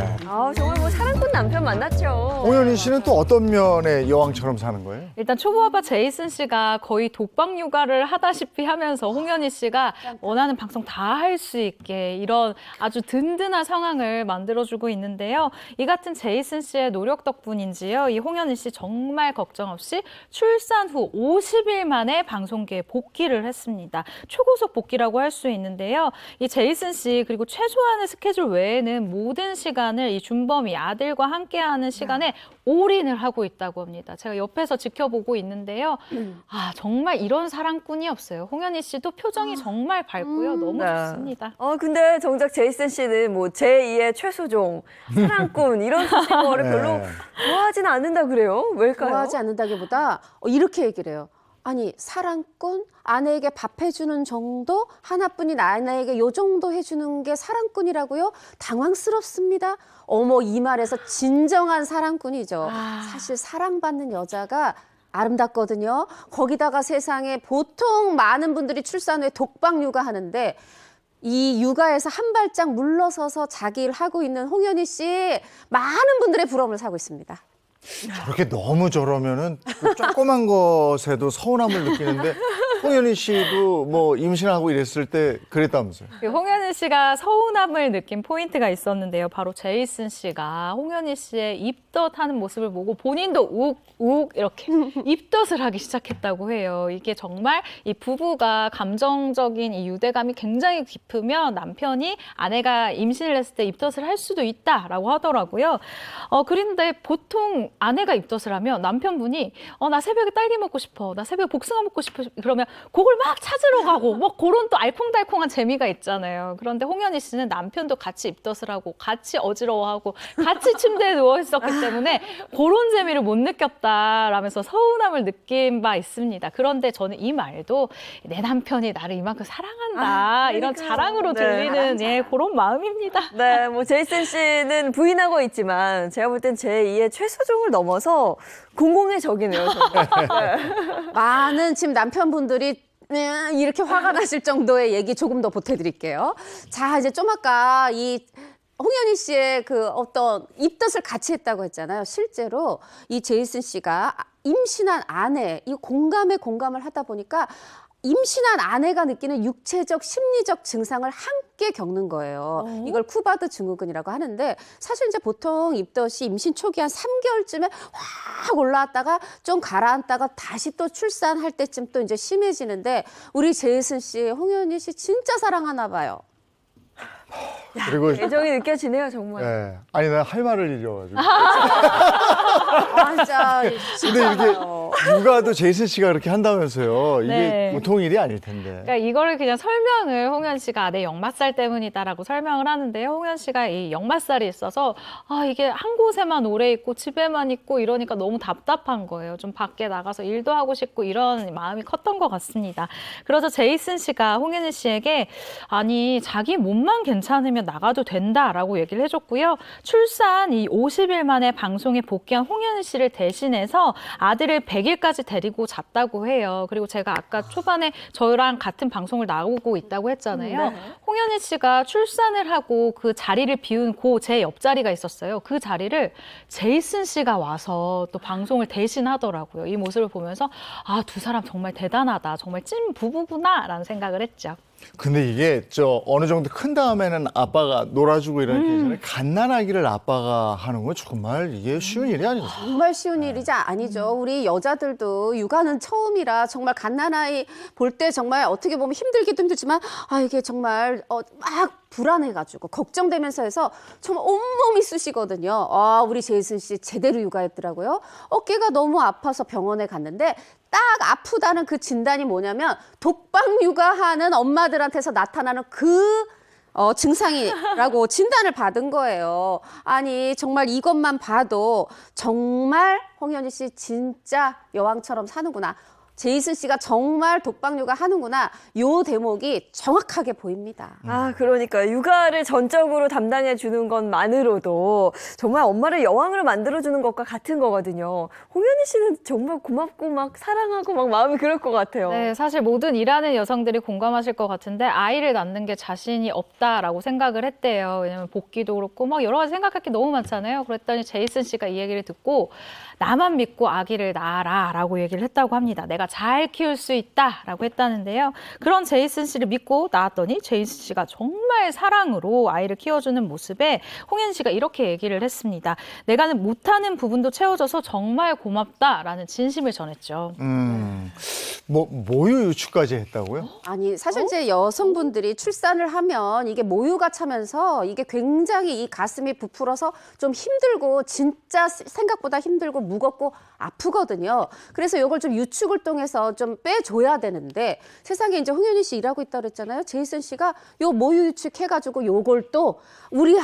정말 뭐 사랑꾼 남편 만났죠. 홍현희 씨는 또 어떤 면에 여왕처럼 사는 거예요? 일단 초보아빠 제이슨 씨가 거의 독방 육아를 하다시피 하면서 홍현희 씨가 원하는 방송 다 할 수 있게 이런 아주 든든한 상황을 만들어주고 있는데요. 이 같은 제이슨 씨의 노력 덕분인지요. 이 홍현희 씨 정말 걱정 없이 출산 후 50일 만에 방송계에 복귀를 했습니다. 초고속 복귀라고 할 수 있는데요. 이 제이슨 씨 그리고 최소한의 스케줄 외에는 모든 시간을 이 준범이 아들과 함께하는 시간에 올인을 하고 있다고 합니다. 제가 옆에서 지켜보고 있는데요. 정말 이런 사랑꾼이 없어요. 홍현희 씨도 표정이 정말 밝고요. 너무 좋습니다. 근데 정작 제이슨 씨는 뭐 제2의 최수종, 사랑꾼 이런 거를 별로 좋아하지는 않는다 그래요? 왜일까요? 좋아하지 않는다기보다 이렇게 얘기를 해요. 아니 사랑꾼? 아내에게 밥 해주는 정도? 하나뿐인 아내에게 요 정도 해주는 게 사랑꾼이라고요? 당황스럽습니다. 어머 이 말에서 진정한 사랑꾼이죠. 사실 사랑받는 여자가 아름답거든요. 거기다가 세상에 보통 많은 분들이 출산 후에 독박 육아하는데 이 육아에서 한 발짝 물러서서 자기 일 하고 있는 홍현희 씨 많은 분들의 부러움을 사고 있습니다. 저렇게 너무 저러면은 그 조그만 것에도 서운함을 느끼는데 홍현희 씨도 뭐 임신하고 이랬을 때 그랬다면서요. 그 홍현희 씨가 서운함을 느낀 포인트가 있었는데요. 바로 제이슨 씨가 홍현희 씨의 입덧하는 모습을 보고 본인도 욱욱 이렇게 입덧을 하기 시작했다고 해요. 이게 정말 이 부부가 감정적인 이 유대감이 굉장히 깊으면 남편이 아내가 임신을 했을 때 입덧을 할 수도 있다라고 하더라고요. 그런데 보통 아내가 입덧을 하면 남편분이 나 새벽에 딸기 먹고 싶어, 나 새벽에 복숭아 먹고 싶어 그러면 그걸 막 찾으러 가고 뭐 그런 또 알콩달콩한 재미가 있잖아요. 그런데 홍현희 씨는 남편도 같이 입덧을 하고 같이 어지러워하고 같이 침대에 누워 있었기 때문에 그런 재미를 못 느꼈다라면서 서운함을 느낀 바 있습니다. 그런데 저는 이 말도 내 남편이 나를 이만큼 사랑한다 이런 자랑으로 들리는 그런 마음입니다. 네, 뭐 제이슨 씨는 부인하고 있지만 제가 볼 땐 제2의 최수종을 넘어서 공공의 적이네요. 많은 지금 남편분들이 이렇게 화가 나실 정도의 얘기 조금 더 보태드릴게요. 자, 이제 좀 아까 이 홍현희 씨의 그 어떤 입덧을 같이 했다고 했잖아요. 실제로 이 제이슨 씨가 임신한 아내, 이 공감을 하다 보니까 임신한 아내가 느끼는 육체적, 심리적 증상을 함께 겪는 거예요. 이걸 쿠바드 증후군이라고 하는데 사실 이제 보통 입덧이 임신 초기 한 3개월쯤에 확 올라왔다가 좀 가라앉다가 다시 또 출산할 때쯤 또 이제 심해지는데 우리 제이슨 씨, 홍현희 씨 진짜 사랑하나 봐요. 그리고 애정이 느껴지네요, 정말. 네. 아니 나 할 말을 잃어가지고. 진짜 근데 이게 육아도 제이슨 씨가 그렇게 한다면서요. 이게 네. 보통 일이 아닐 텐데. 그러니까 이거를 그냥 설명을 홍현 씨가 내 역마살 때문이다라고 설명을 하는데요. 홍현 씨가 이 역마살이 있어서 이게 한 곳에만 오래 있고 집에만 있고 이러니까 너무 답답한 거예요. 좀 밖에 나가서 일도 하고 싶고 이런 마음이 컸던 것 같습니다. 그래서 제이슨 씨가 홍현희 씨에게 아니 자기 몸만 괜찮으면 나가도 된다라고 얘기를 해줬고요. 출산 이 50일 만에 방송에 복귀한 홍현희 씨를 대신해서 아들을 100일까지 데리고 잤다고 해요. 그리고 제가 아까 초반에 저랑 같은 방송을 나오고 있다고 했잖아요. 네. 홍현희 씨가 출산을 하고 그 자리를 비운 제 옆자리가 있었어요. 그 자리를 제이슨 씨가 와서 또 방송을 대신하더라고요. 이 모습을 보면서 두 사람 정말 대단하다. 정말 찐 부부구나라는 생각을 했죠. 근데 이게 어느 정도 큰 다음에는 아빠가 놀아주고 이런 게 있잖아요. 갓난아기를 아빠가 하는 건 정말 이게 쉬운 일이 아니거든요. 정말 쉬운 일이지 아니죠. 우리 여자들도 육아는 처음이라 정말 갓난아이 볼 때 정말 어떻게 보면 힘들기도 힘들지만 이게 정말 막 불안해가지고 걱정되면서 해서 정말 온몸이 쑤시거든요. 우리 제이슨 씨 제대로 육아했더라고요. 어깨가 너무 아파서 병원에 갔는데 딱 아프다는 그 진단이 뭐냐면 독박 육아하는 엄마들한테서 나타나는 그 증상이라고 진단을 받은 거예요. 아니 정말 이것만 봐도 정말 홍현희 씨 진짜 여왕처럼 사는구나. 제이슨 씨가 정말 독박 육아 하는구나. 요 대목이 정확하게 보입니다. 그러니까 육아를 전적으로 담당해 주는 것만으로도 정말 엄마를 여왕으로 만들어주는 것과 같은 거거든요. 홍현희 씨는 정말 고맙고 막 사랑하고 막 마음이 그럴 것 같아요. 네, 사실 모든 일하는 여성들이 공감하실 것 같은데 아이를 낳는 게 자신이 없다라고 생각을 했대요. 왜냐면 복귀도 그렇고 막 여러 가지 생각할 게 너무 많잖아요. 그랬더니 제이슨 씨가 이 얘기를 듣고 나만 믿고 아기를 낳아라라고 얘기를 했다고 합니다. 내가 잘 키울 수 있다라고 했다는데요. 그런 제이슨 씨를 믿고 낳았더니 제이슨 씨가 정말 사랑으로 아이를 키워주는 모습에 홍현 씨가 이렇게 얘기를 했습니다. 내가 못하는 부분도 채워줘서 정말 고맙다라는 진심을 전했죠. 모유 유추까지 했다고요? 아니 사실 이제 여성분들이 출산을 하면 이게 모유가 차면서 이게 굉장히 이 가슴이 부풀어서 좀 힘들고 진짜 생각보다 힘들고 무겁고 아프거든요. 그래서 이걸 좀 유축을 통해서 좀 빼줘야 되는데 세상에 이제 홍현희 씨 일하고 있다고 그랬잖아요. 제이슨 씨가 요 모유 유축 해가지고 요걸 또 우리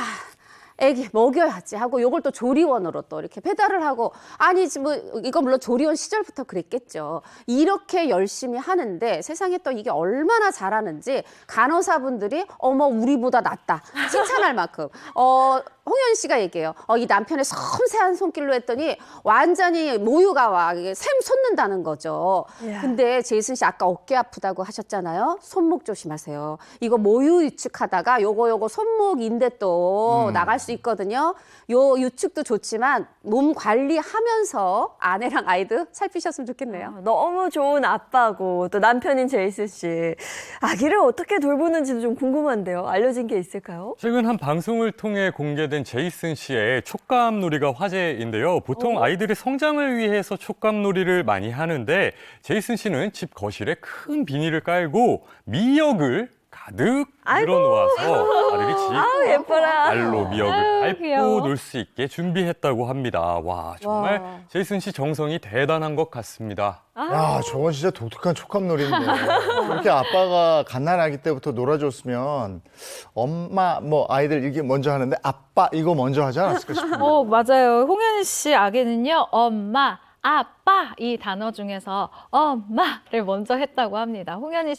애기 먹여야지 하고 요걸 또 조리원으로 또 이렇게 배달을 하고 아니지 뭐 이거 물론 조리원 시절부터 그랬겠죠. 이렇게 열심히 하는데 세상에 또 이게 얼마나 잘하는지 간호사분들이 어머 우리보다 낫다 칭찬할 만큼 홍현 씨가 얘기해요. 이 남편의 섬세한 손길로 했더니 완전히 모유가 와 샘 솟는다는 거죠. 이야. 근데 제이슨 씨 아까 어깨 아프다고 하셨잖아요. 손목 조심하세요. 이거 모유 유축하다가 요거 손목 인대 또 나갈 수 있거든요. 요 유축도 좋지만 몸 관리하면서 아내랑 아이들 살피셨으면 좋겠네요. 너무 좋은 아빠고 또 남편인 제이슨 씨. 아기를 어떻게 돌보는지도 좀 궁금한데요. 알려진 게 있을까요? 최근 한 방송을 통해 공개된 제이슨 씨의 촉감놀이가 화제인데요. 보통 아이들의 성장을 위해서 촉감놀이를 많이 하는데 제이슨 씨는 집 거실에 큰 비닐을 깔고 미역을 가득 늘어놓아서 아들이 집 예뻐라. 알로 미역을 밟고 귀여워. 놀 수 있게 준비했다고 합니다. 와, 정말 와. 제이슨 씨 정성이 대단한 것 같습니다. 야, 저건 진짜 독특한 촉감놀이인데. 그렇게 아빠가 갓난아기 때부터 놀아줬으면 엄마, 뭐 아이들 이게 먼저 하는데 아빠 이거 먼저 하지 않았을까 싶은데. 맞아요. 홍현 씨 아기는요, 엄마, 아빠 이 단어 중에서 엄마를 먼저 했다고 합니다. 홍현희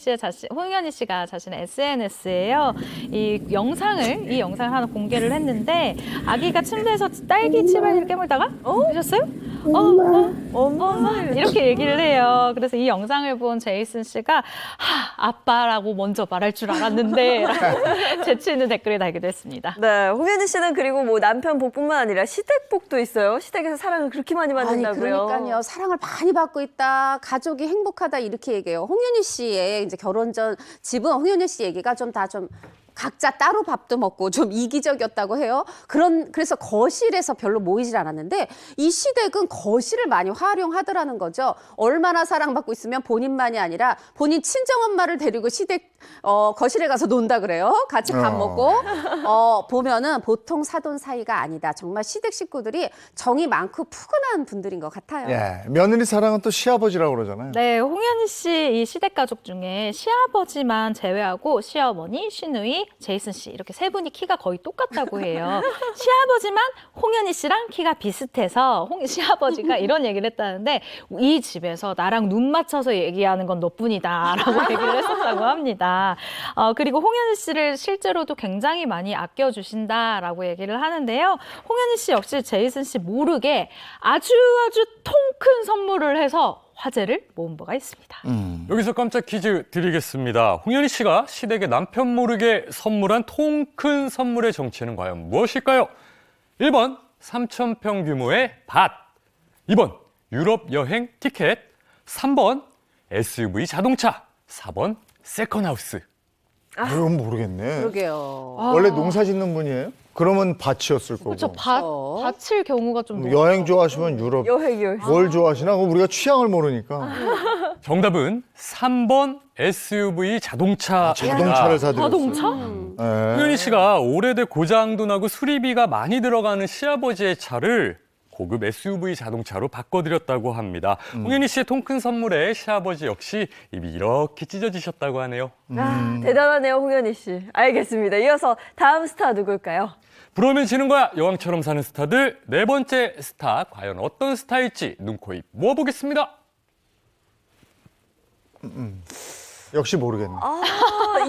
씨가 자신의 SNS에요. 이 영상을 하나 공개를 했는데 아기가 침대에서 딸기 치마를 깨물다가 보셨어요? 엄마 이렇게 얘기를 해요. 그래서 이 영상을 본 제이슨 씨가 아빠라고 먼저 말할 줄 알았는데 라고 재치 있는 댓글이 달기도 했습니다. 네, 홍현희 씨는 그리고 뭐 남편 복뿐만 아니라 시댁복도 있어요. 시댁에서 사랑을 그렇게 많이 받는다고요. 그러니까요. 사랑을 많이 받고 있다. 가족이 행복하다 이렇게 얘기해요. 홍현희 씨의 이제 결혼 전 집은 홍현희 씨 얘기가 좀 각자 따로 밥도 먹고 좀 이기적이었다고 해요. 그래서 거실에서 별로 모이질 않았는데 이 시댁은 거실을 많이 활용하더라는 거죠. 얼마나 사랑받고 있으면 본인만이 아니라 본인 친정엄마를 데리고 시댁 거실에 가서 논다 그래요. 같이 밥 먹고 보면은 보통 사돈 사이가 아니다. 정말 시댁 식구들이 정이 많고 푸근한 분들인 것 같아요. 예, 며느리 사랑은 또 시아버지라고 그러잖아요. 네, 홍현희 씨 이 시댁 가족 중에 시아버지만 제외하고 시어머니, 시누이, 제이슨 씨 이렇게 세 분이 키가 거의 똑같다고 해요. 시아버지만 홍현희 씨랑 키가 비슷해서 시아버지가 이런 얘기를 했다는데 이 집에서 나랑 눈 맞춰서 얘기하는 건 너뿐이다라고 얘기를 했었다고 합니다. 그리고 홍현희 씨를 실제로도 굉장히 많이 아껴주신다라고 얘기를 하는데요. 홍현희 씨 역시 제이슨 씨 모르게 아주 통 큰 선물을 해서 화제를 모은 바가 있습니다. 여기서 깜짝 퀴즈 드리겠습니다. 홍현희 씨가 시댁에 남편 모르게 선물한 통 큰 선물의 정체는 과연 무엇일까요? 1번 3,000평 규모의 밭, 2번 유럽 여행 티켓, 3번 SUV 자동차, 4번 세컨하우스. 이건 모르겠네. 그러게요. 원래 농사 짓는 분이에요? 그러면 밭이었을 거고. 그렇죠. 밭일 경우가 좀 여행 좋아하시면 유럽. 여행. 뭘 좋아하시나? 그럼 우리가 취향을 모르니까. 정답은 3번 SUV 자동차입니다. 자동차를 사드렸어요. 자동차? 예. 홍현희 씨가 오래돼 고장도 나고 수리비가 많이 들어가는 시아버지의 차를 고급 SUV 자동차로 바꿔드렸다고 합니다. 홍현희 씨의 통큰 선물에 시아버지 역시 입이 이렇게 찢어지셨다고 하네요. 대단하네요, 홍현희 씨. 알겠습니다. 이어서 다음 스타 누굴까요? 부러우면 지는 거야. 여왕처럼 사는 스타들 네 번째 스타 과연 어떤 스타일지 눈, 코, 입 모아보겠습니다. 역시 모르겠네.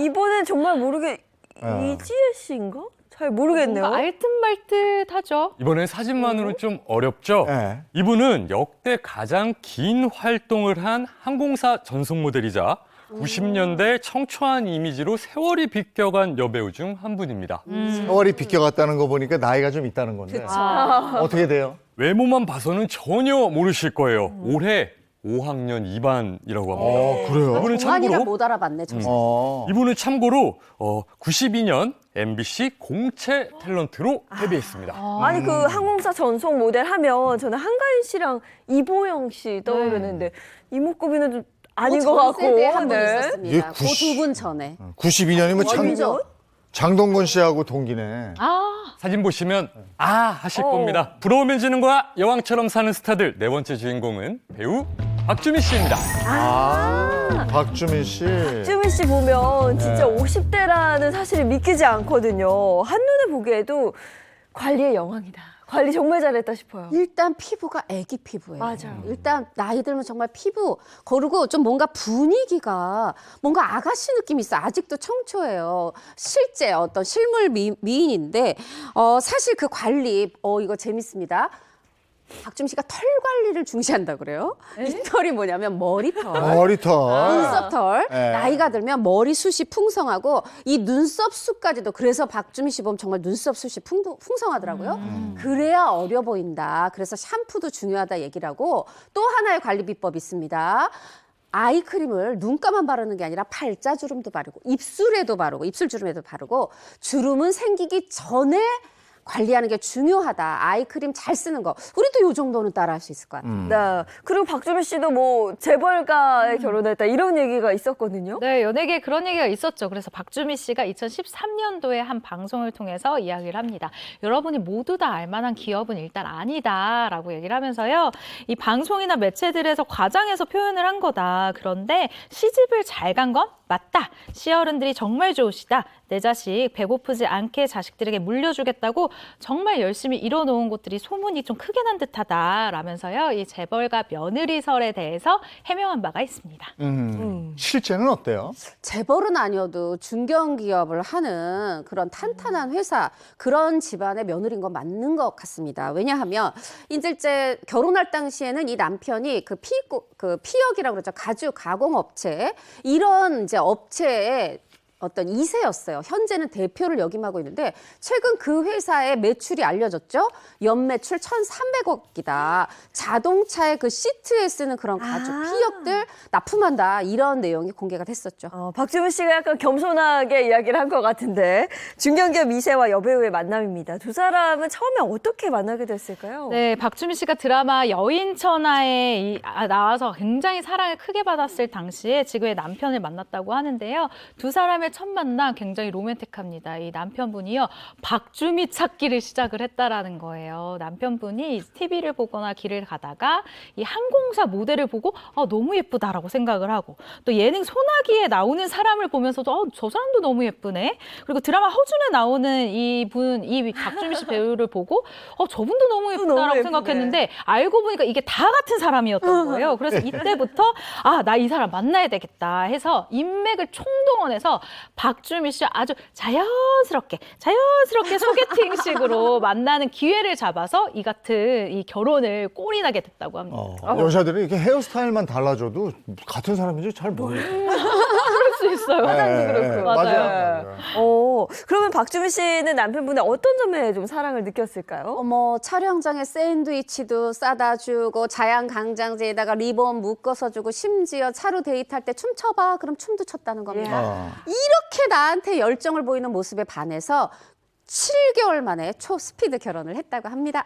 이번엔 정말 이지혜 씨인가? 잘 모르겠네요. 뭔가 알듯말듯하죠. 이번엔 사진만으로는 좀 어렵죠? 네. 이분은 역대 가장 긴 활동을 한 항공사 전속 모델이자 90년대 청초한 이미지로 세월이 비껴간 여배우 중 한 분입니다. 세월이 비껴갔다는 거 보니까 나이가 좀 있다는 건데. 어떻게 돼요? 외모만 봐서는 전혀 모르실 거예요. 올해 5학년 2반이라고 합니다. 그래요? 이분은 동안이라 참고로 못 알아봤네. 이분은 참고로 92년 MBC 공채 탤런트로 데뷔했습니다. 아니 그 항공사 전속 모델 하면 저는 한가인 씨랑 이보영 씨 떠오르는데 이목구비는 좀 아닌 것 같고. 세대에 한 분 네. 있었습니다. 이게 그 두 분 전에. 92년이면 장동건 씨하고 동기네. 사진 보시면 하실 겁니다. 부러우면 지는 거야. 여왕처럼 사는 스타들 네 번째 주인공은 배우 박주민 씨입니다. 박주민 씨. 박주민 씨 보면 진짜 50대라는 사실을 믿기지 않거든요. 한눈에 보기에도 관리의 여왕이다. 관리 정말 잘했다 싶어요. 일단 피부가 애기 피부예요. 맞아요. 일단 나이 들면 정말 피부 그리고 좀 뭔가 분위기가 뭔가 아가씨 느낌이 있어. 아직도 청초해요. 실제 어떤 실물 미인인데 사실 그 관리 이거 재밌습니다. 박주미 씨가 털 관리를 중시한다 그래요. 이 털이 뭐냐면 머리털. 머리털. 눈썹털. 네. 나이가 들면 머리숱이 풍성하고 이 눈썹숱까지도 그래서 박주미 씨 보면 정말 눈썹숱이 풍성하더라고요. 그래야 어려 보인다. 그래서 샴푸도 중요하다 얘기를 하고 또 하나의 관리 비법이 있습니다. 아이크림을 눈가만 바르는 게 아니라 팔자주름도 바르고 입술에도 바르고 입술주름에도 바르고 주름은 생기기 전에 관리하는 게 중요하다. 아이크림 잘 쓰는 거. 우리도 이 정도는 따라할 수 있을 것 같아요. 네. 그리고 박주미 씨도 뭐 재벌가에 결혼했다 이런 얘기가 있었거든요. 네, 연예계에 그런 얘기가 있었죠. 그래서 박주미 씨가 2013년도에 한 방송을 통해서 이야기를 합니다. 여러분이 모두 다 알만한 기업은 일단 아니다라고 얘기를 하면서요. 이 방송이나 매체들에서 과장해서 표현을 한 거다. 그런데 시집을 잘 간 건 맞다. 시어른들이 정말 좋으시다. 내 자식 배고프지 않게 자식들에게 물려주겠다고 정말 열심히 이뤄놓은 곳들이 소문이 좀 크게 난 듯하다 라면서요. 이 재벌가 며느리설에 대해서 해명한 바가 있습니다. 실제는 어때요? 재벌은 아니어도 중견기업을 하는 그런 탄탄한 회사, 그런 집안의 며느리인 건 맞는 것 같습니다. 왜냐하면 이제 결혼할 당시에는 이 남편이 그 피역이라고 그러죠. 가죽 가공업체, 이런 이제 업체에 어떤 2세였어요. 현재는 대표를 역임하고 있는데 최근 그 회사의 매출이 알려졌죠. 연매출 1,300억이다. 자동차의 그 시트에 쓰는 그런 가죽 피역들 납품한다. 이런 내용이 공개가 됐었죠. 박주미 씨가 약간 겸손하게 이야기를 한 것 같은데 중견기업 2세와 여배우의 만남입니다. 두 사람은 처음에 어떻게 만나게 됐을까요? 네, 박주미 씨가 드라마 여인천하에 나와서 굉장히 사랑을 크게 받았을 당시에 지금의 남편을 만났다고 하는데요. 두 사람의 첫 만남 굉장히 로맨틱합니다. 이 남편분이요, 박주미 찾기를 시작을 했다라는 거예요. 남편분이 TV를 보거나 길을 가다가 이 항공사 모델을 보고 너무 예쁘다라고 생각을 하고, 또 예능 소나기에 나오는 사람을 보면서도 저 사람도 너무 예쁘네. 그리고 드라마 허준에 나오는 이 박주미 씨 배우를 보고 저분도 너무 예쁘다라고 생각했는데 알고 보니까 이게 다 같은 사람이었던 거예요. 그래서 이때부터 나 이 사람 만나야 되겠다 해서 인맥을 총동원해서 박주미 씨 아주 자연스럽게 소개팅식으로 만나는 기회를 잡아서 이 같은 이 결혼을 꼴이 나게 됐다고 합니다. 여자들은 이렇게 헤어스타일만 달라져도 같은 사람인지 잘 모르겠어요. 그럴 수 있어요. 화장도 그렇고. 맞아요. 그러면 박주미 씨는 남편분의 어떤 점에 좀 사랑을 느꼈을까요? 촬영장에 샌드위치도 싸다 주고 자양강장제에다가 리본 묶어서 주고 심지어 차로 데이트할 때 춤춰봐. 그럼 춤도 췄다는 겁니다. 이렇게 나한테 열정을 보이는 모습에 반해서 7개월 만에 초스피드 결혼을 했다고 합니다.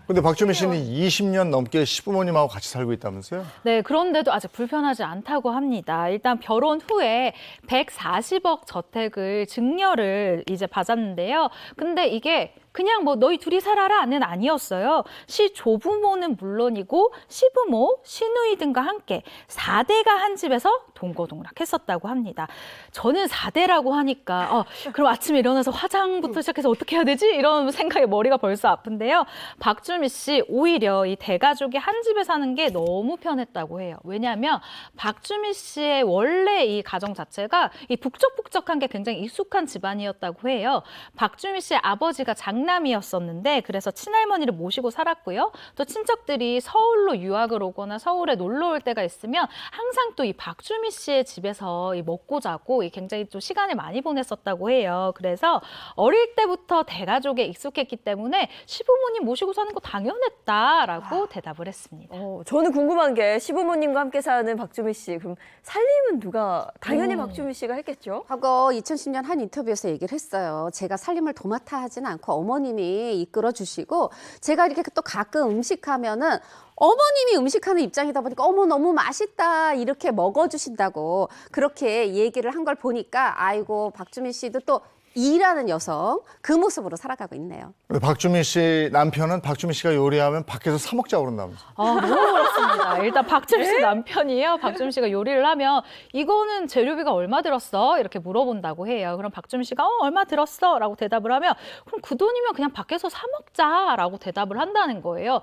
근데 박주미 씨는 20년 넘게 시부모님하고 같이 살고 있다면서요? 네, 그런데도 아직 불편하지 않다고 합니다. 일단 결혼 후에 140억 저택을 증여를 이제 받았는데요. 근데 이게 그냥 너희 둘이 살아라는 아니었어요. 시조부모는 물론이고 시부모, 시누이 등과 함께 4대가 한 집에서 동거동락했었다고 합니다. 저는 4대라고 하니까 그럼 아침에 일어나서 화장부터 시작해서 어떻게 해야 되지? 이런 생각에 머리가 벌써 아픈데요. 박주미 씨 오히려 이 대가족이 한 집에 사는 게 너무 편했다고 해요. 왜냐하면 박주미 씨의 원래 이 가정 자체가 이 북적북적한 게 굉장히 익숙한 집안이었다고 해요. 박주미 씨의 아버지가 장남이었었는데 그래서 친할머니를 모시고 살았고요. 또 친척들이 서울로 유학을 오거나 서울에 놀러 올 때가 있으면 항상 또 이 박주미 씨의 집에서 먹고 자고 굉장히 또 시간을 많이 보냈었다고 해요. 그래서 어릴 때부터 대가족에 익숙했기 때문에 시부모님 모시고 사는 거 당연했다라고 대답을 했습니다. 저는 궁금한 게 시부모님과 함께 사는 박주미 씨, 그럼 살림은 누가? 당연히 박주미 씨가 했겠죠? 과거 2010년 한 인터뷰에서 얘기를 했어요. 제가 살림을 도맡아 하진 않고 어머님이 이끌어 주시고 제가 이렇게 또 가끔 음식하면은 어머님이 음식하는 입장이다 보니까 어머 너무 맛있다 이렇게 먹어주신다고 그렇게 얘기를 한 걸 보니까 아이고 박주미 씨도 또 일하는 여성 그 모습으로 살아가고 있네요. 근데 박주민 씨 남편은 박주민 씨가 요리하면 밖에서 사 먹자고 그런다면서. 너무 그렇습니다. 일단 박주민 씨 남편이요. 박주민 씨가 요리를 하면 이거는 재료비가 얼마 들었어? 이렇게 물어본다고 해요. 그럼 박주민 씨가 얼마 들었어? 라고 대답을 하면 그럼 그 돈이면 그냥 밖에서 사 먹자라고 대답을 한다는 거예요.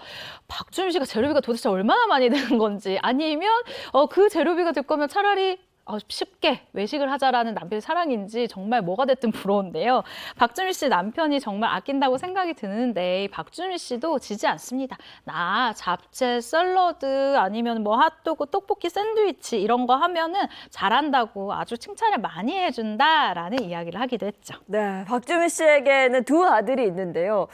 박주민 씨가 재료비가 도대체 얼마나 많이 드는 건지 아니면 그 재료비가 들 거면 차라리 쉽게 외식을 하자라는 남편의 사랑인지 정말 뭐가 됐든 부러운데요. 박주민 씨 남편이 정말 아낀다고 생각이 드는데 박주민 씨도 지지 않습니다. 나 잡채, 샐러드 아니면 뭐 핫도그, 떡볶이, 샌드위치 이런 거 하면은 잘한다고 아주 칭찬을 많이 해준다라는 이야기를 하기도 했죠. 네, 박주민 씨에게는 두 아들이 있는데요.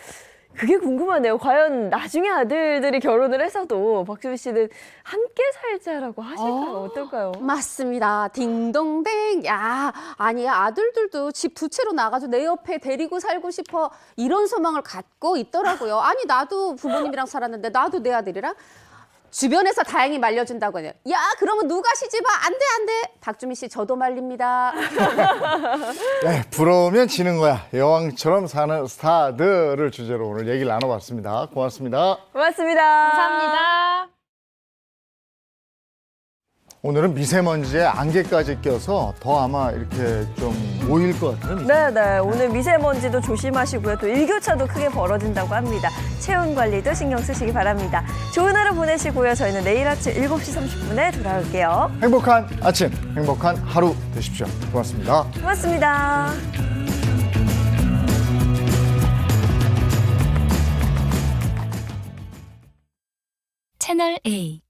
그게 궁금하네요. 과연 나중에 아들들이 결혼을 해서도 박주민 씨는 함께 살자라고 하실까요? 어떨까요? 맞습니다. 딩동댕. 야, 아니 아들들도 집 두 채로 나가지고 내 옆에 데리고 살고 싶어 이런 소망을 갖고 있더라고요. 아니 나도 부모님이랑 살았는데 나도 내 아들이랑 주변에서 다행히 말려준다고 해요. 야, 그러면 누가 시집와? 안 돼, 안 돼. 박주민 씨 저도 말립니다. 네, 부러우면 지는 거야. 여왕처럼 사는 스타들을 주제로 오늘 얘기를 나눠봤습니다. 고맙습니다. 고맙습니다. 감사합니다. 오늘은 미세먼지에 안개까지 껴서 더 아마 이렇게 좀 모일 것 같아요. 네. 오늘 미세먼지도 조심하시고요. 또 일교차도 크게 벌어진다고 합니다. 체온 관리도 신경 쓰시기 바랍니다. 좋은 하루 보내시고요. 저희는 내일 아침 7시 30분에 돌아올게요. 행복한 아침, 행복한 하루 되십시오. 고맙습니다. 고맙습니다. 채널 A